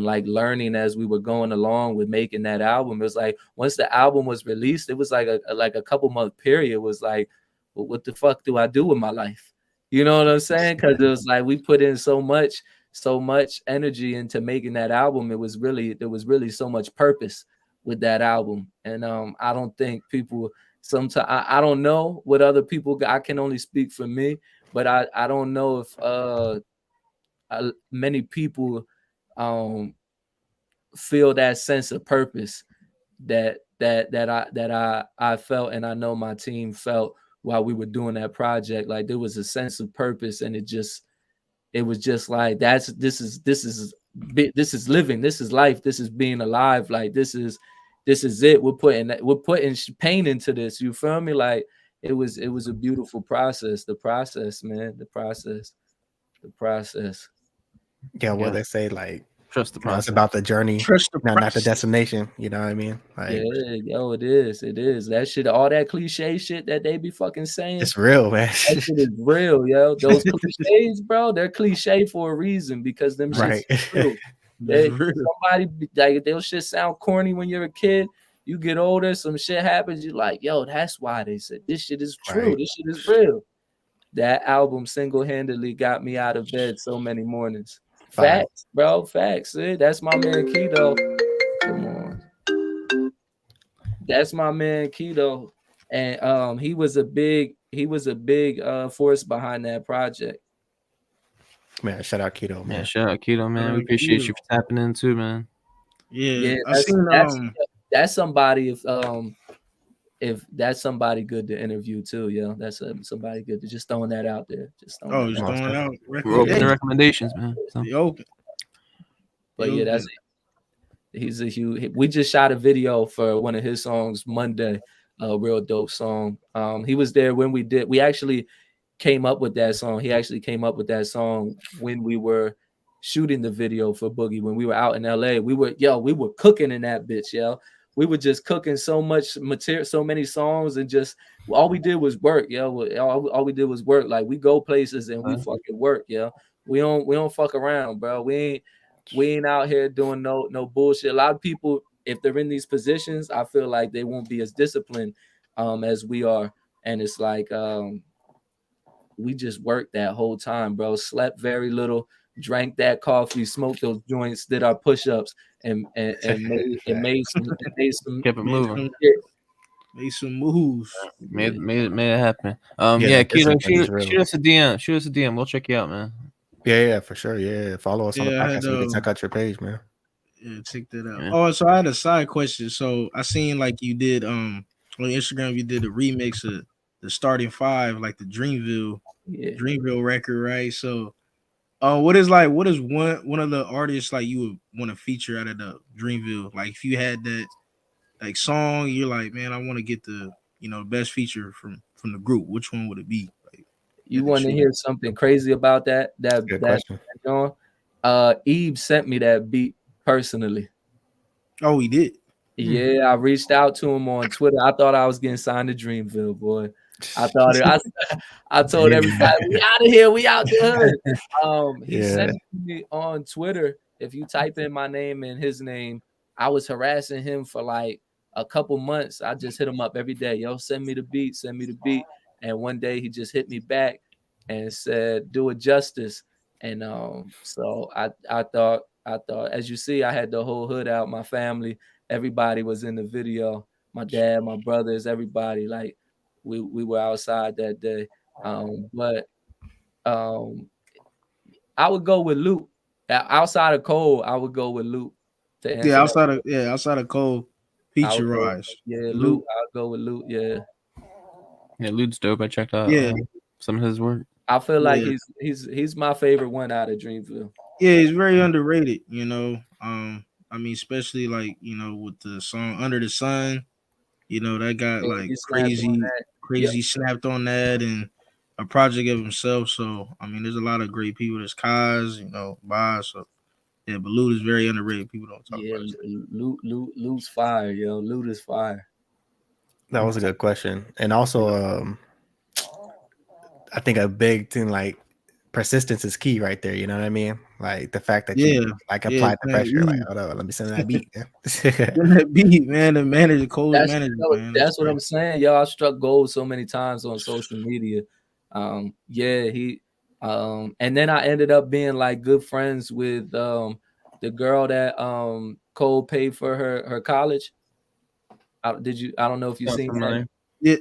like learning as we were going along with making that album. It was like, once the album was released, it was like a couple month period. It was like, well, what the fuck do I do with my life? You know what I'm saying? Because it was like, we put in so much energy into making that album. There was really so much purpose with that album. And I don't think people sometimes, I don't know what other people, I can only speak for me, but I don't know if many people feel that sense of purpose that I felt, and I know my team felt while we were doing that project. Like, there was a sense of purpose, and it was just like, this is living, this is life, this is being alive. Like, this is it. We're putting pain into this. You feel me? Like, it was a beautiful process. The process, man. The process. Yeah, well, they say, like, trust the process. It's about the journey, not the destination. You know what I mean? Like, yo, it is. That shit, all that cliche shit that they be fucking saying, it's real, man. That shit is real, yo. Those cliches, bro, they're cliche for a reason, because them shit's true. Somebody, like, those shit sound corny when you're a kid. You get older, some shit happens, you're like, yo, that's why they said this shit is true. This shit is real. That album single-handedly got me out of bed so many mornings. Facts, bro. Facts. That's my man Keto. Come on. That's my man Keto. And he was a big force behind that project. Man, shout out Keto, man. Yeah, shout out Keto, man. We appreciate you for tapping in too, man. Yeah, that's somebody, if that's somebody good to interview too, yo. That's somebody good to just throwing that out there. Just throwing just throwing out. We're open to recommendations, man. So. But yeah, he's a huge. We just shot a video for one of his songs Monday, a real dope song. He was there when we actually came up with that song. He actually came up with that song when we were shooting the video for Boogie, when we were out in LA. We were cooking in that bitch, yo. we were just cooking so much material, so many songs, and just all we did was work, yo. All we did was work. Like we go places and we fucking work, yo. We don't fuck around, bro. We ain't out here doing no bullshit. A lot of people, if they're in these positions, I feel like they won't be as disciplined as we are. And it's like we just worked that whole time, bro. Slept very little, drank that coffee, smoked those joints, did our push-ups, and made some kept it moving. Made some moves. Made it happen. Keto, shoot us a DM. Shoot us a DM. We'll check you out, man. Yeah, for sure. Yeah, follow us on the podcast so we can check out your page, man. Yeah, check that out. Oh, so I had a side question. So I seen like you did on Instagram, you did a remix of the Starting Five, like the Dreamville record, right? So what is one of the artists like you would want to feature out of the Dreamville? Like if you had that like song, you're like, man, I want to get the best feature from the group. Which one would it be? Like, you want to hear something crazy about that John? Ebe sent me that beat personally. Oh, he did. Yeah, I reached out to him on Twitter. I thought I was getting signed to Dreamville, boy. I thought I told everybody, we out of here, we out the hood. He sent me on Twitter. If you type in my name and his name, I was harassing him for like a couple months. I just hit him up every day. Yo, send me the beat. And one day he just hit me back and said, do it justice. And so I thought, as you see, I had the whole hood out, my family, everybody was in the video. My dad, my brothers, everybody, like we were outside that day. But I would go with Luke. Outside of Cole, I would go with Luke. Outside of Cole feature wise. Yeah, Luke. I'll go with Luke. Yeah. Yeah, Luke's dope. I checked out some of his work. I feel like he's my favorite one out of Dreamville. Yeah, he's very underrated, I mean, especially like, with the song Under the Sun, that got like crazy snapped on that and a project of himself. So I mean, there's a lot of great people. There's Kaz, Boz. So yeah, but Lute is very underrated. People don't talk about it. Lute's fire, yo. Lute is fire. That was a good question. And also I think a big thing like persistence is key right there. You know what I mean? Like the fact that you like applied the pressure. Like, hold on, let me send that beat. That beat, man. The manager, Cole's manager. Man. That's what I'm saying. Yo, I struck gold so many times on social media. He and then I ended up being like good friends with the girl that Cole paid for her college. I don't know if you've seen that. Yeah.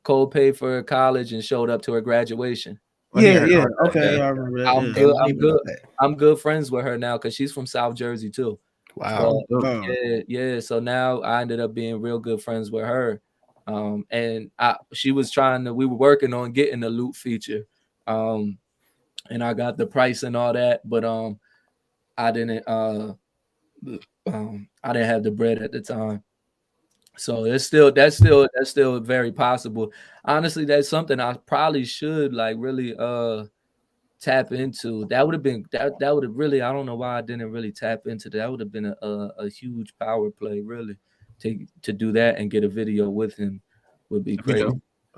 Cole paid for her college and showed up to her graduation. Yeah. Okay, I remember that. I'm good friends with her now because she's from South Jersey too. Wow. So, So now I ended up being real good friends with her. And she was we were working on getting the Lute feature. And I got the price and all that, but I didn't have the bread at the time. So that's still very possible. Honestly, that's something I probably should like really tap into. That would have been that would have really, I don't know why I didn't really tap into that. That would have been a huge power play, really, to do that and get a video with him would be great.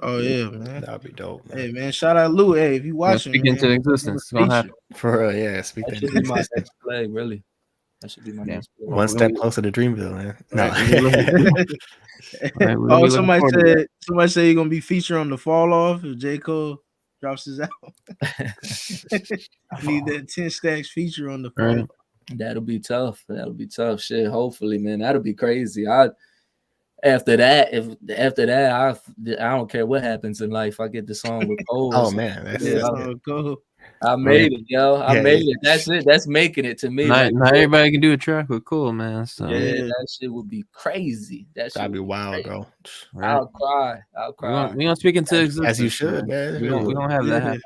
Oh yeah, man. That would be dope, man. Hey man, shout out Lou. Hey, if you watching, speak into existence. It's gonna happen. For real, speak that should be my next play, really. That should be my next play. One step closer to Dreamville, man. No. Somebody said you're gonna be featured on the Fall Off if J. Cole drops his album. I need that 10 stacks feature on the Fall Off. That'll be tough. Shit, hopefully, man. That'll be crazy. After that, I don't care what happens in life. I get the song with Cole. Oh man, I made it, yo. I made it. That's it. That's making it to me. Not everybody can do a track with Cole, man. So. Yeah, that shit would be crazy. That'd be wild, bro. Right. I'll cry. We gonna speak into existence. As you should, man. We don't have that happen.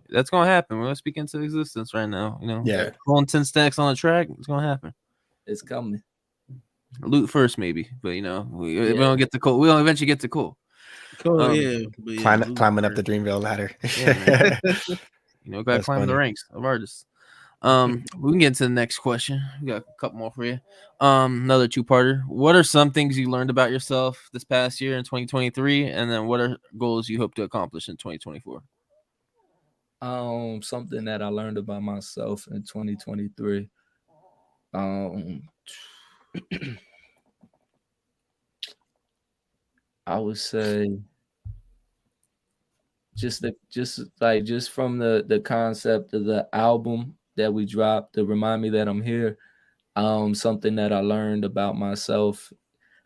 That's gonna happen. We're gonna speak into existence right now. Pulling 10 stacks on the track. It's gonna happen. It's coming. Lute first, maybe, but we don't get to Cole. We'll eventually get to Cole. Climbing up the Dreamville ladder. Gotta climb the ranks of artists. We can get into the next question. We got a couple more for you. Another two-parter. What are some things you learned about yourself this past year in 2023, and then what are goals you hope to accomplish in 2024? Something that I learned about myself in 2023. I would say just from the concept of the album that we dropped to remind me that I'm here. Something that I learned about myself.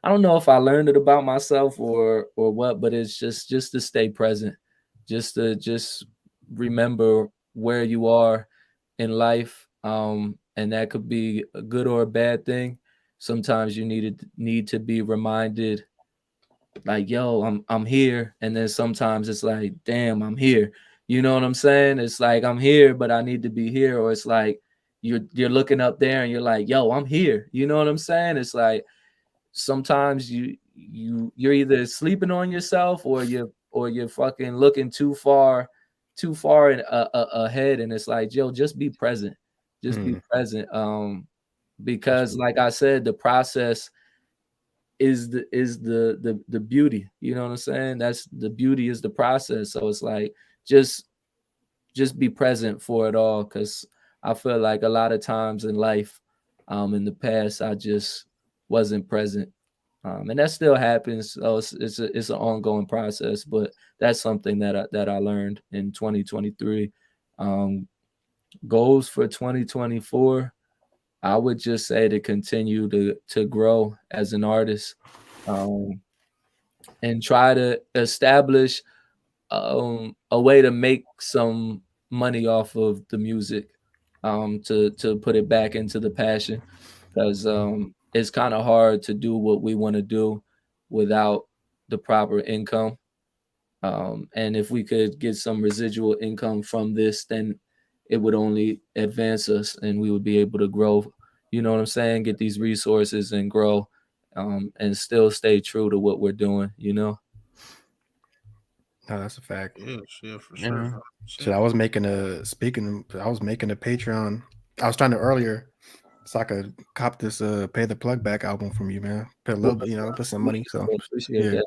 I don't know if I learned it about myself or what, but it's just to stay present, just remember where you are in life. And that could be a good or a bad thing. Sometimes you need to be reminded, like, yo, I'm here. And then sometimes it's like, damn, I'm here. You know what I'm saying? It's like I'm here, but I need to be here. Or it's like you're looking up there and you're like, yo, I'm here. You know what I'm saying? It's like sometimes you're either sleeping on yourself or you're fucking looking too far ahead. And it's like, yo, just be present. Just be present. Because like I said, the process is the beauty. You know what I'm saying? That's the beauty, is the process. So it's like just be present for it all, because I feel like a lot of times in life, in the past, I just wasn't present, and that still happens. So it's an ongoing process, but that's something that I learned in 2023. Goals for 2024, I would just say to continue to grow as an artist, and try to establish a way to make some money off of the music, to put it back into the passion, because it's kind of hard to do what we want to do without the proper income. And if we could get some residual income from this, then it would only advance us and we would be able to grow. You know what I'm saying? Get these resources and grow, and still stay true to what we're doing, you know? No, that's a fact. Yeah, for sure. So I was making a Patreon. I was trying to earlier, so I could cop this Pay the Plug Back album from you, man. Put a little bit, put some money. So appreciate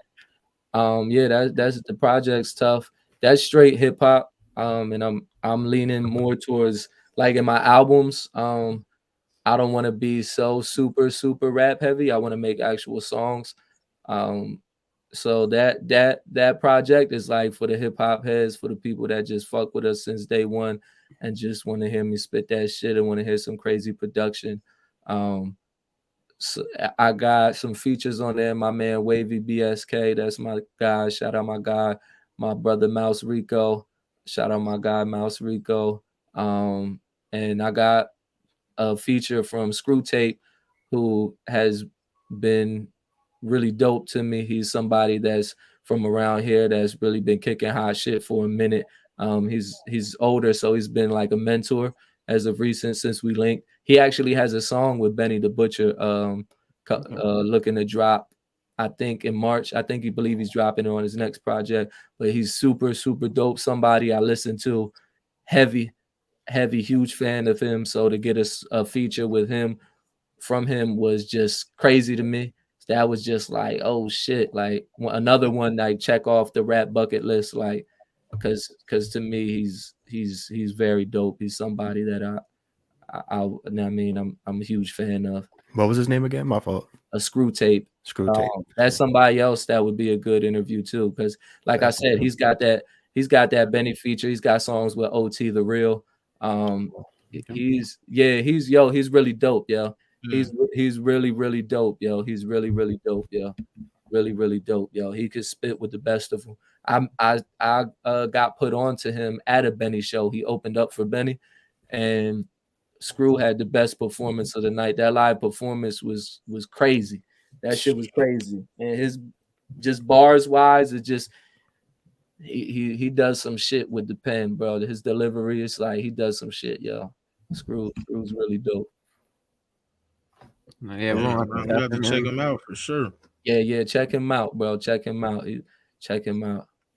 that. That's the project's tough. That's straight hip hop. And I'm leaning more towards, like, in my albums, I don't want to be so super rap heavy. I want to make actual songs. So that project is like for the hip hop heads, for the people that just fuck with us since day one and just want to hear me spit that shit and want to hear some crazy production. So I got some features on there. My man Wavy BSK, that's my guy. Shout out my guy, my brother Mouse Rico. Shout out my guy Mouse Rico. And I got a feature from Screw Tape, who has been really dope to me. He's somebody that's from around here that's really been kicking hot shit for a minute. He's older, so he's been like a mentor as of recent since we linked. He actually has a song with Benny the Butcher, looking to drop, I think, in March. I think he believe he's dropping it on his next project, but he's super dope. Somebody I listen to heavy, huge fan of him. So to get a feature with him from him was just crazy to me. That was just like, oh shit, like another one like check off the rap bucket list, like, because to me he's very dope. He's somebody that I mean I'm a huge fan of. What was his name again? My fault. A Screw Tape. Screw Tape. That's somebody else that would be a good interview too, because like I said, he's got that Benny feature. He's got songs with OT the Real. He's really dope, yo. He's really dope, yo. He's really dope, yo. Really dope, yo. He could spit with the best of them. I got put on to him at a Benny show. He opened up for Benny, and Screw had the best performance of the night. That live performance was crazy. That shit was crazy. And his just bars wise, it just he does some shit with the pen, bro. His delivery is like he does some shit, yo. Screw's really dope. Yeah, we'll have to check him out for sure. Yeah, check him out, bro. Check him out.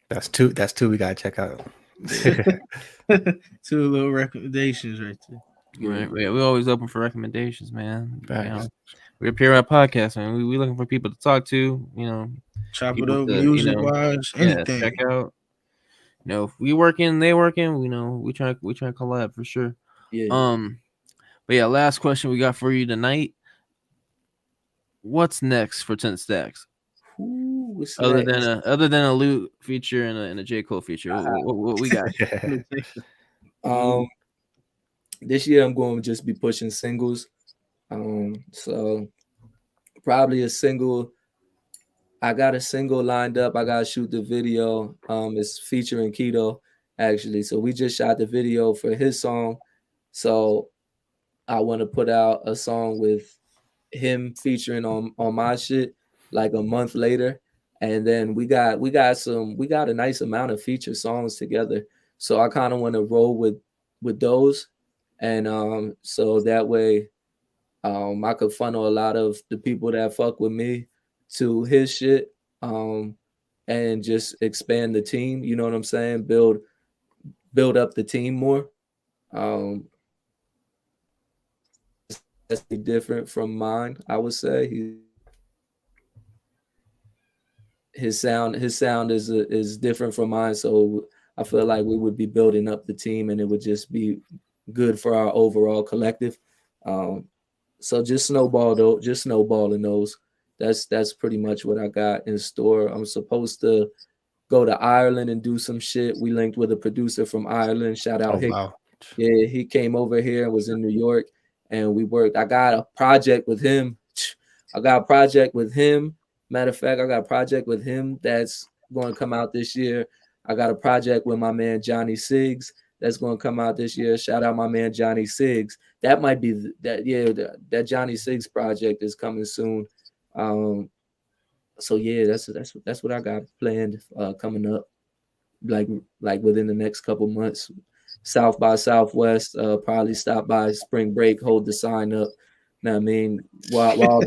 That's two we gotta check out. 2 little recommendations right there. Right. We're always open for recommendations, man. You know, we're a Pure Rap podcast, man. We looking for people to talk to. You know, chop it people up, to, music wise, anything. check out. You know, if we working, they working. We know we try to collab for sure. Yeah. But yeah, last question we got for you tonight. What's next for 10 Stacks? Ooh, Other than a Loot feature and a J. Cole feature, what we got? This year I'm going to just be pushing singles. So probably a single. I got a single lined up. I gotta shoot the video. It's featuring Keto actually. So we just shot the video for his song. So I want to put out a song with him featuring on my shit like a month later. And then we got a nice amount of feature songs together. So I kind of want to roll with those. And so that way I could funnel a lot of the people that fuck with me to his shit, and just expand the team. You know what I'm saying? Build up the team more. That's different from mine. I would say his sound is different from mine. So I feel like we would be building up the team, and it would just be good for our overall collective. So just snowballing those. That's pretty much what I got in store. I'm supposed to go to Ireland and do some shit. We linked with a producer from Ireland. Shout out Hick. Wow. Yeah, he came over here and was in New York, and we worked. I got a project with him. Matter of fact, I got a project with him that's going to come out this year. I got a project with my man Johnny Siggs that's going to come out this year. Shout out my man Johnny Siggs. That might be that Johnny Siggs project is coming soon. So yeah, that's what I got planned coming up, like within the next couple months. South by Southwest, probably stop by spring break, hold the sign up. Know what I mean? While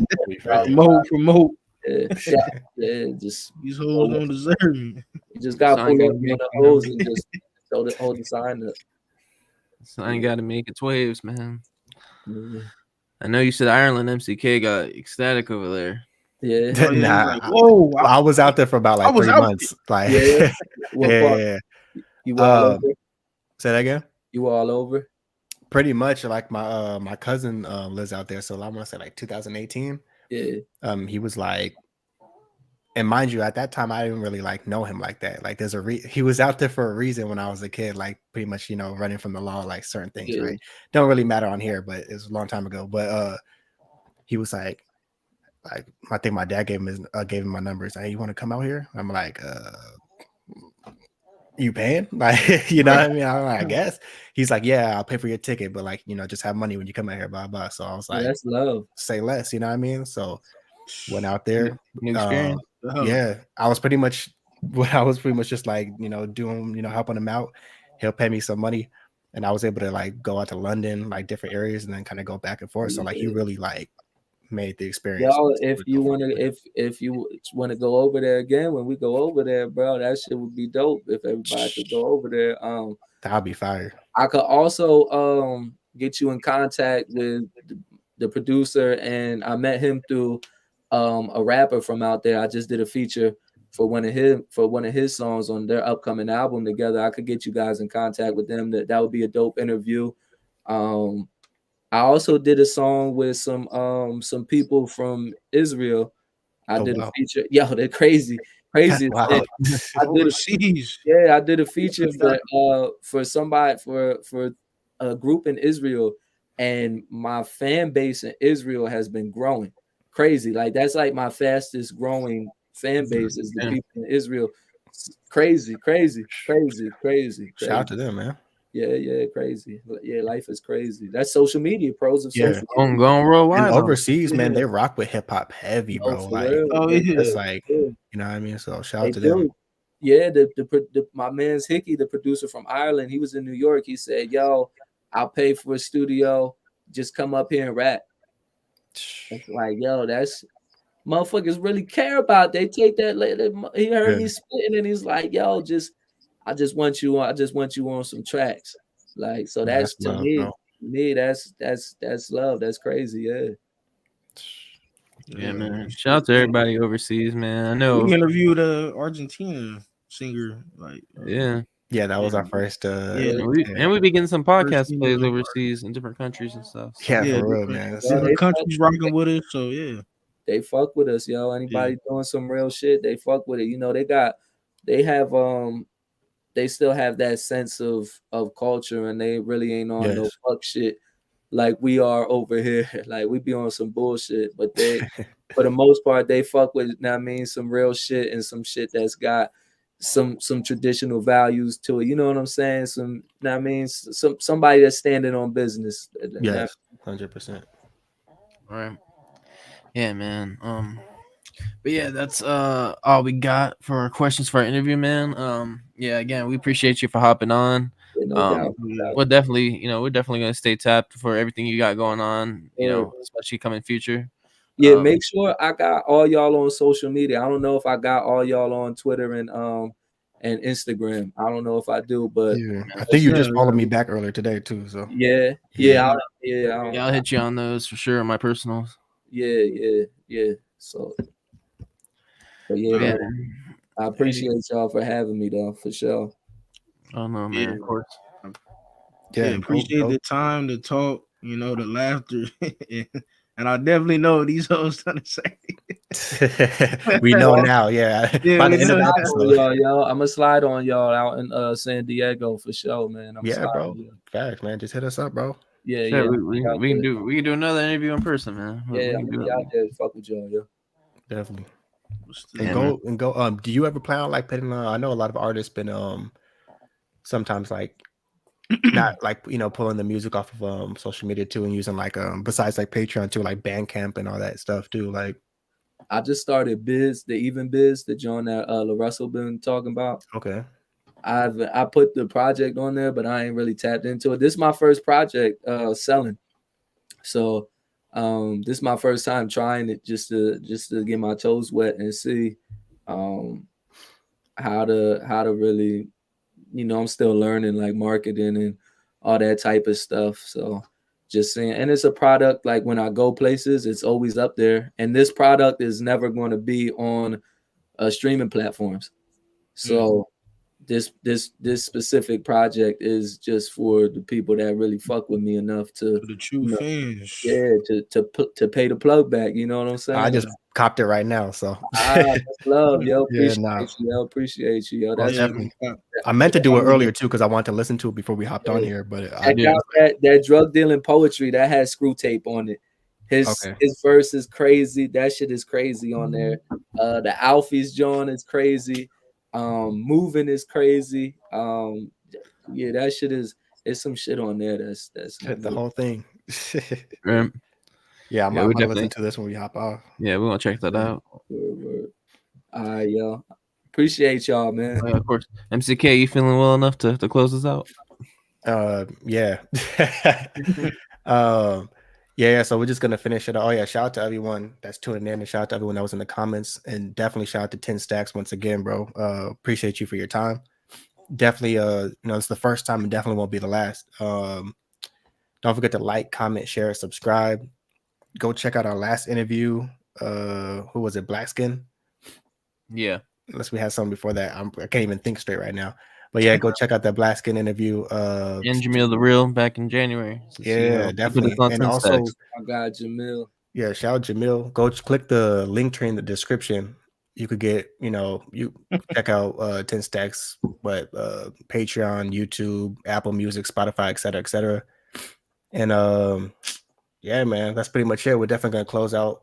promote. Yeah, just these hoes don't deserve me. You just gotta pull up one of the hoes and just hold the sign up. Sign got to make its waves, man. Yeah. I know you said Ireland MCK got ecstatic over there. Yeah. Nah, whoa! I was out there for about like 3 months. Like, yeah. You were all over? Say that again. You were all over? Pretty much. Like my cousin lives out there, so I want to say like 2018. Yeah. He was like, and mind you, at that time I didn't really like know him like that. Like, there's he was out there for a reason when I was a kid, like pretty much, running from the law, like certain things, right? Don't really matter on here, but it was a long time ago. But he was like I think my dad gave him my numbers. Hey, you want to come out here? I'm like, you paying? Like, what I mean? I'm like, I guess. He's like, yeah, I'll pay for your ticket, but like, just have money when you come out here, blah blah. So I was like, that's love. Say less, you know what I mean? So went out there. New experience. Yeah, I was pretty much just like, doing, helping him out. He'll pay me some money, and I was able to like go out to London, like different areas, and then kind of go back and forth. So like, he really like made the experience. Y'all, if you want to go over there again, when we go over there, bro, that shit would be dope if everybody could go over there. That'd be fire. I could also get you in contact with the producer, and I met him through a rapper from out there. I just did a feature for one of his songs on their upcoming album together. I could get you guys in contact with them. That would be a dope interview. I also did a song with some people from Israel. I did a feature. Yo, they're crazy. Wow. I did a feature for somebody for a group in Israel, and my fan base in Israel has been growing crazy. Like, that's like my fastest growing fan base is the people in Israel. Crazy. Shout out to them, man. Yeah, crazy. Yeah, life is crazy. That's social media, pros of social media. Going worldwide. And overseas, man, they rock with hip hop heavy, bro. Like, it's like, you know what I mean? So shout out to them. Yeah, my man's Hickey, the producer from Ireland, he was in New York. He said, yo, I'll pay for a studio. Just come up here and rap. It's like, yo, that's motherfuckers really care about. They take that. He heard me spitting, and he's like, yo, I just want you on some tracks. Like, so that's to me, me, that's love. That's crazy. Yeah. Yeah, man. Shout out to everybody overseas, man. I know we interviewed a Argentina singer, like yeah. That was our first. And we be getting some podcast plays overseas in different countries and stuff. So. Yeah, for real, man. Different countries rocking with us, so yeah. They fuck with us, yo. Anybody doing some real shit, they fuck with it. You know, they still have that sense of culture, and they really ain't on no fuck shit like we are over here. Like we be on some bullshit, but they for the most part they fuck with, some real shit and some shit that's got some traditional values to it. You know what I'm saying? Somebody that's standing on business. Yes, 100%. All right. Yeah, man. But yeah, that's all we got for our questions for our interview, man. Yeah, again, we appreciate you for hopping on. No doubt. We're definitely gonna stay tapped for everything you got going on, especially coming future. Yeah, make sure I got all y'all on social media. I don't know if I got all y'all on Twitter and Instagram. I don't know if I do, but I think you just followed me back earlier today too. So I'll hit you on those for sure on my personals. Yeah. So, but man, I appreciate y'all for having me though, for sure. Oh no, man, of course. Appreciate the time to talk. You know, the laughter. And I definitely know these hoes trying to say. We know now, yeah. By the end of the episode, I'm gonna slide on y'all out in San Diego for sure, man. Bro. Facts, man. Just hit us up, bro. We can do another interview in person, man. I'm gonna be out there. Fuck with y'all, yo. Definitely. And go. Do you ever plan on like putting? I know a lot of artists been sometimes like not like pulling the music off of social media too, and using like besides like Patreon too, like Bandcamp and all that stuff too. Like I just started the John that LaRussell been talking about. Okay. I put the project on there, but I ain't really tapped into it. This is my first project selling. So this is my first time trying it just to get my toes wet and see how to really, I'm still learning like marketing and all that type of stuff. So just saying, and it's a product like when I go places, it's always up there. And this product is never going to be on streaming platforms. So this specific project is just for the people that really fuck with me enough to the true fans. Yeah, to pay the plug back. You know what I'm saying? I just copped it right now. So that's love, yo. Appreciate you, yo. That's definitely. I meant to do it earlier too because I wanted to listen to it before we hopped on here. But that drug dealing poetry that has Screw Tape on it. His verse is crazy. That shit is crazy on there. The Alfie's John is crazy. Moving is crazy. That shit is. It's some shit on there that's the whole thing. I'm gonna listen to this when we hop off. Yeah, we're gonna check that out. All right, yo. Appreciate y'all, man. Of course. MCK, you feeling well enough to close this out? Yeah. So we're just gonna finish it. Oh yeah, shout out to everyone that's tuning in, and shout out to everyone that was in the comments, and definitely shout out to 10 Stacks once again, bro. Appreciate you for your time. Definitely it's the first time and definitely won't be the last. Don't forget to like, comment, share, subscribe. Go check out our last interview. Who was it? Blackskin? Yeah. Unless we had something before that. I can't even think straight right now. But yeah, go check out that Blackskin interview. And Jamil the Real back in January. So definitely. And also, I got Jamil. Yeah, shout out Jamil. Go click the link tree in the description. You could get, you check out 10 Stacks, Patreon, YouTube, Apple Music, Spotify, etc. And yeah, man, that's pretty much it. We're definitely gonna close out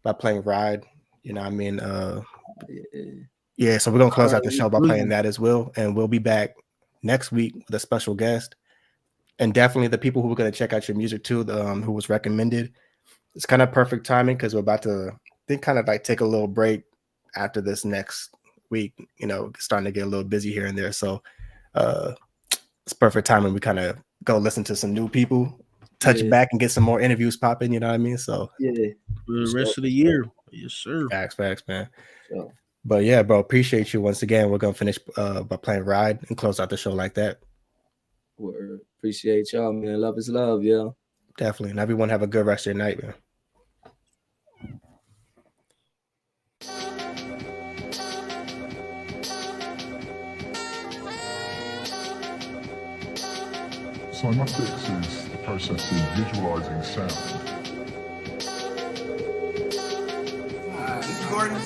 by playing Ride. You know what I mean? So we're gonna close out the show by playing that as well. And we'll be back next week with a special guest. And definitely the people who are gonna check out your music too, who was recommended. It's kind of perfect timing because we're about to kind of like take a little break after this next week, starting to get a little busy here and there. So it's perfect timing. We kind of go listen to some new people, touch back and get some more interviews popping, you know what I mean? So for the rest of the year. Yes, sir. Facts, man. But yeah, bro, appreciate you once again. We're gonna finish by playing Ride and close out the show like that. Word. Appreciate y'all, man. Love is love, yo. Definitely. And everyone have a good rest of your night, man. Cymatics is the process of visualizing sound. This is Gordon.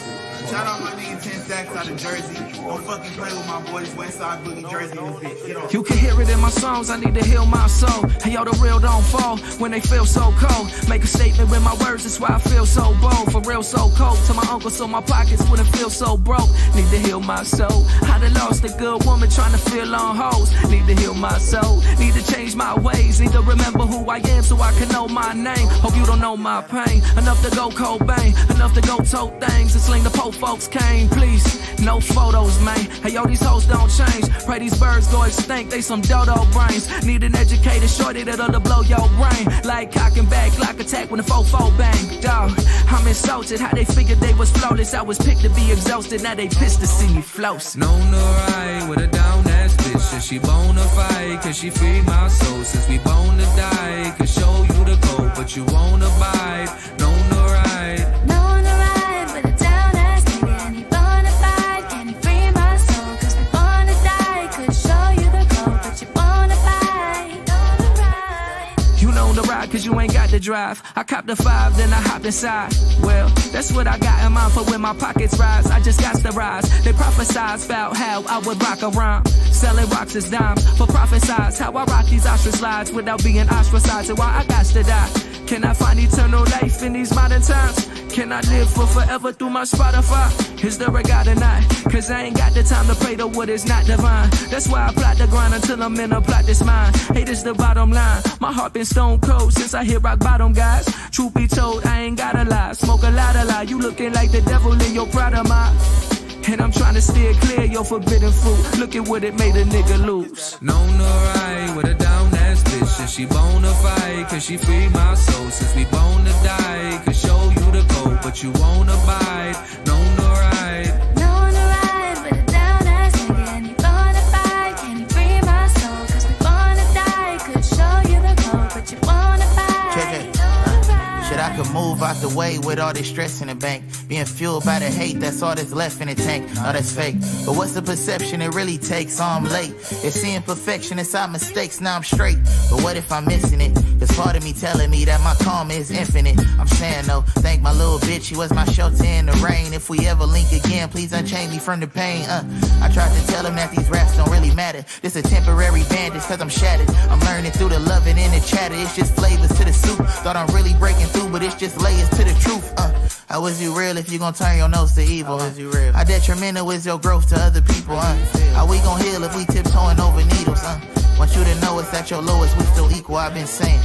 Shout out my nigga 10 Stacks out of Jersey. Don't fucking play with my boys. Westside Boogie Jersey in this bitch. Get off. You can hear it in my songs, I need to heal my soul. Hey yo, the real don't fall when they feel so cold. Make a statement with my words, that's why I feel so bold. For real, so cold to my uncle, so my pockets wouldn't feel so broke. Need to heal my soul. I done lost a good woman trying to fill on hoes. Need to heal my soul. Need to change my ways. Need to remember who I am so I can know my name. Hope you don't know my pain. Enough to go Cobain. Enough to go tote things and sling the po folks cane. Please, no photos, man. Hey yo, these hoes don't change. Pray these birds go extinct. They some dodo brains. Need an educated shorty that'll blow your brain. Like cock and back, Glock attack when the 4-4 bang. Dog, I'm insulted. How they figured they was flawless. I was picked to be exhausted. Now they pissed to see me float. Known to ride with a down ass bitch. And she bona fide, cause she freed my soul. Since we bone to die, could show you the code, but you won't abide. Known to ride. Known to ride with a down ass nigga. And he bona fide, can he free my soul? Cause we born to die, could show you the code, but you won't abide. Known to ride. You known to ride cause you ain't got to drive. I copped the 5, then I hopped inside. Well, that's what I got in mind for when my pockets rise. I just got to rise. They prophesied about how I would rock a rhyme. Selling rocks as dimes for profit size. How I rock these ostrich lives without being ostracized. And why I got to die. Can I find eternal life in these modern times? Can I live for forever through my Spotify? Is there a God or not? Cause I ain't got the time to pray to what is not divine. That's why I plot the grind until I'm in a plot this mine. Hey, this the bottom line. My heart been stone cold since I hit rock bottom, guys. Truth be told, I ain't gotta lie. Smoke a lot of lie. You looking like the devil in your pride of mine. And I'm trying to steer clear your forbidden fruit. Look at what it made a nigga lose. Known to ride with a down ass bitch. And she bona fide, cause she freed my soul. Since we bone to die, could show you the code, but you won't abide. Known to ride. Known to ride with a down ass nigga. And he bona fide, can he free my soul? Cause we born to die, could show you the code, but you won't abide. Shit, I could move out the way with all this stress in the bank. Being fueled by the hate, that's all that's left in the tank. No, that's fake. But what's the perception it really takes? I'm late. If seeing perfection inside mistakes, now I'm straight. But what if I'm missing it? There's part of me telling me that my karma is infinite. I'm saying no, thank my little bitch, she was my shelter in the rain. If we ever link again, please unchain me from the pain. I tried to tell him that these raps don't really matter. This a temporary bandage cause I'm shattered. I'm learning through the loving and the chatter. It's just flavors to the soup. Thought I'm really breaking through, but it's just layers to the truth. How was you real if you gon' turn your nose to evil? How was you real? How detrimental is your growth to other people? How we gon' heal if we tiptoeing over needles? Want you to know it's at your lowest, we still equal, I've been saying.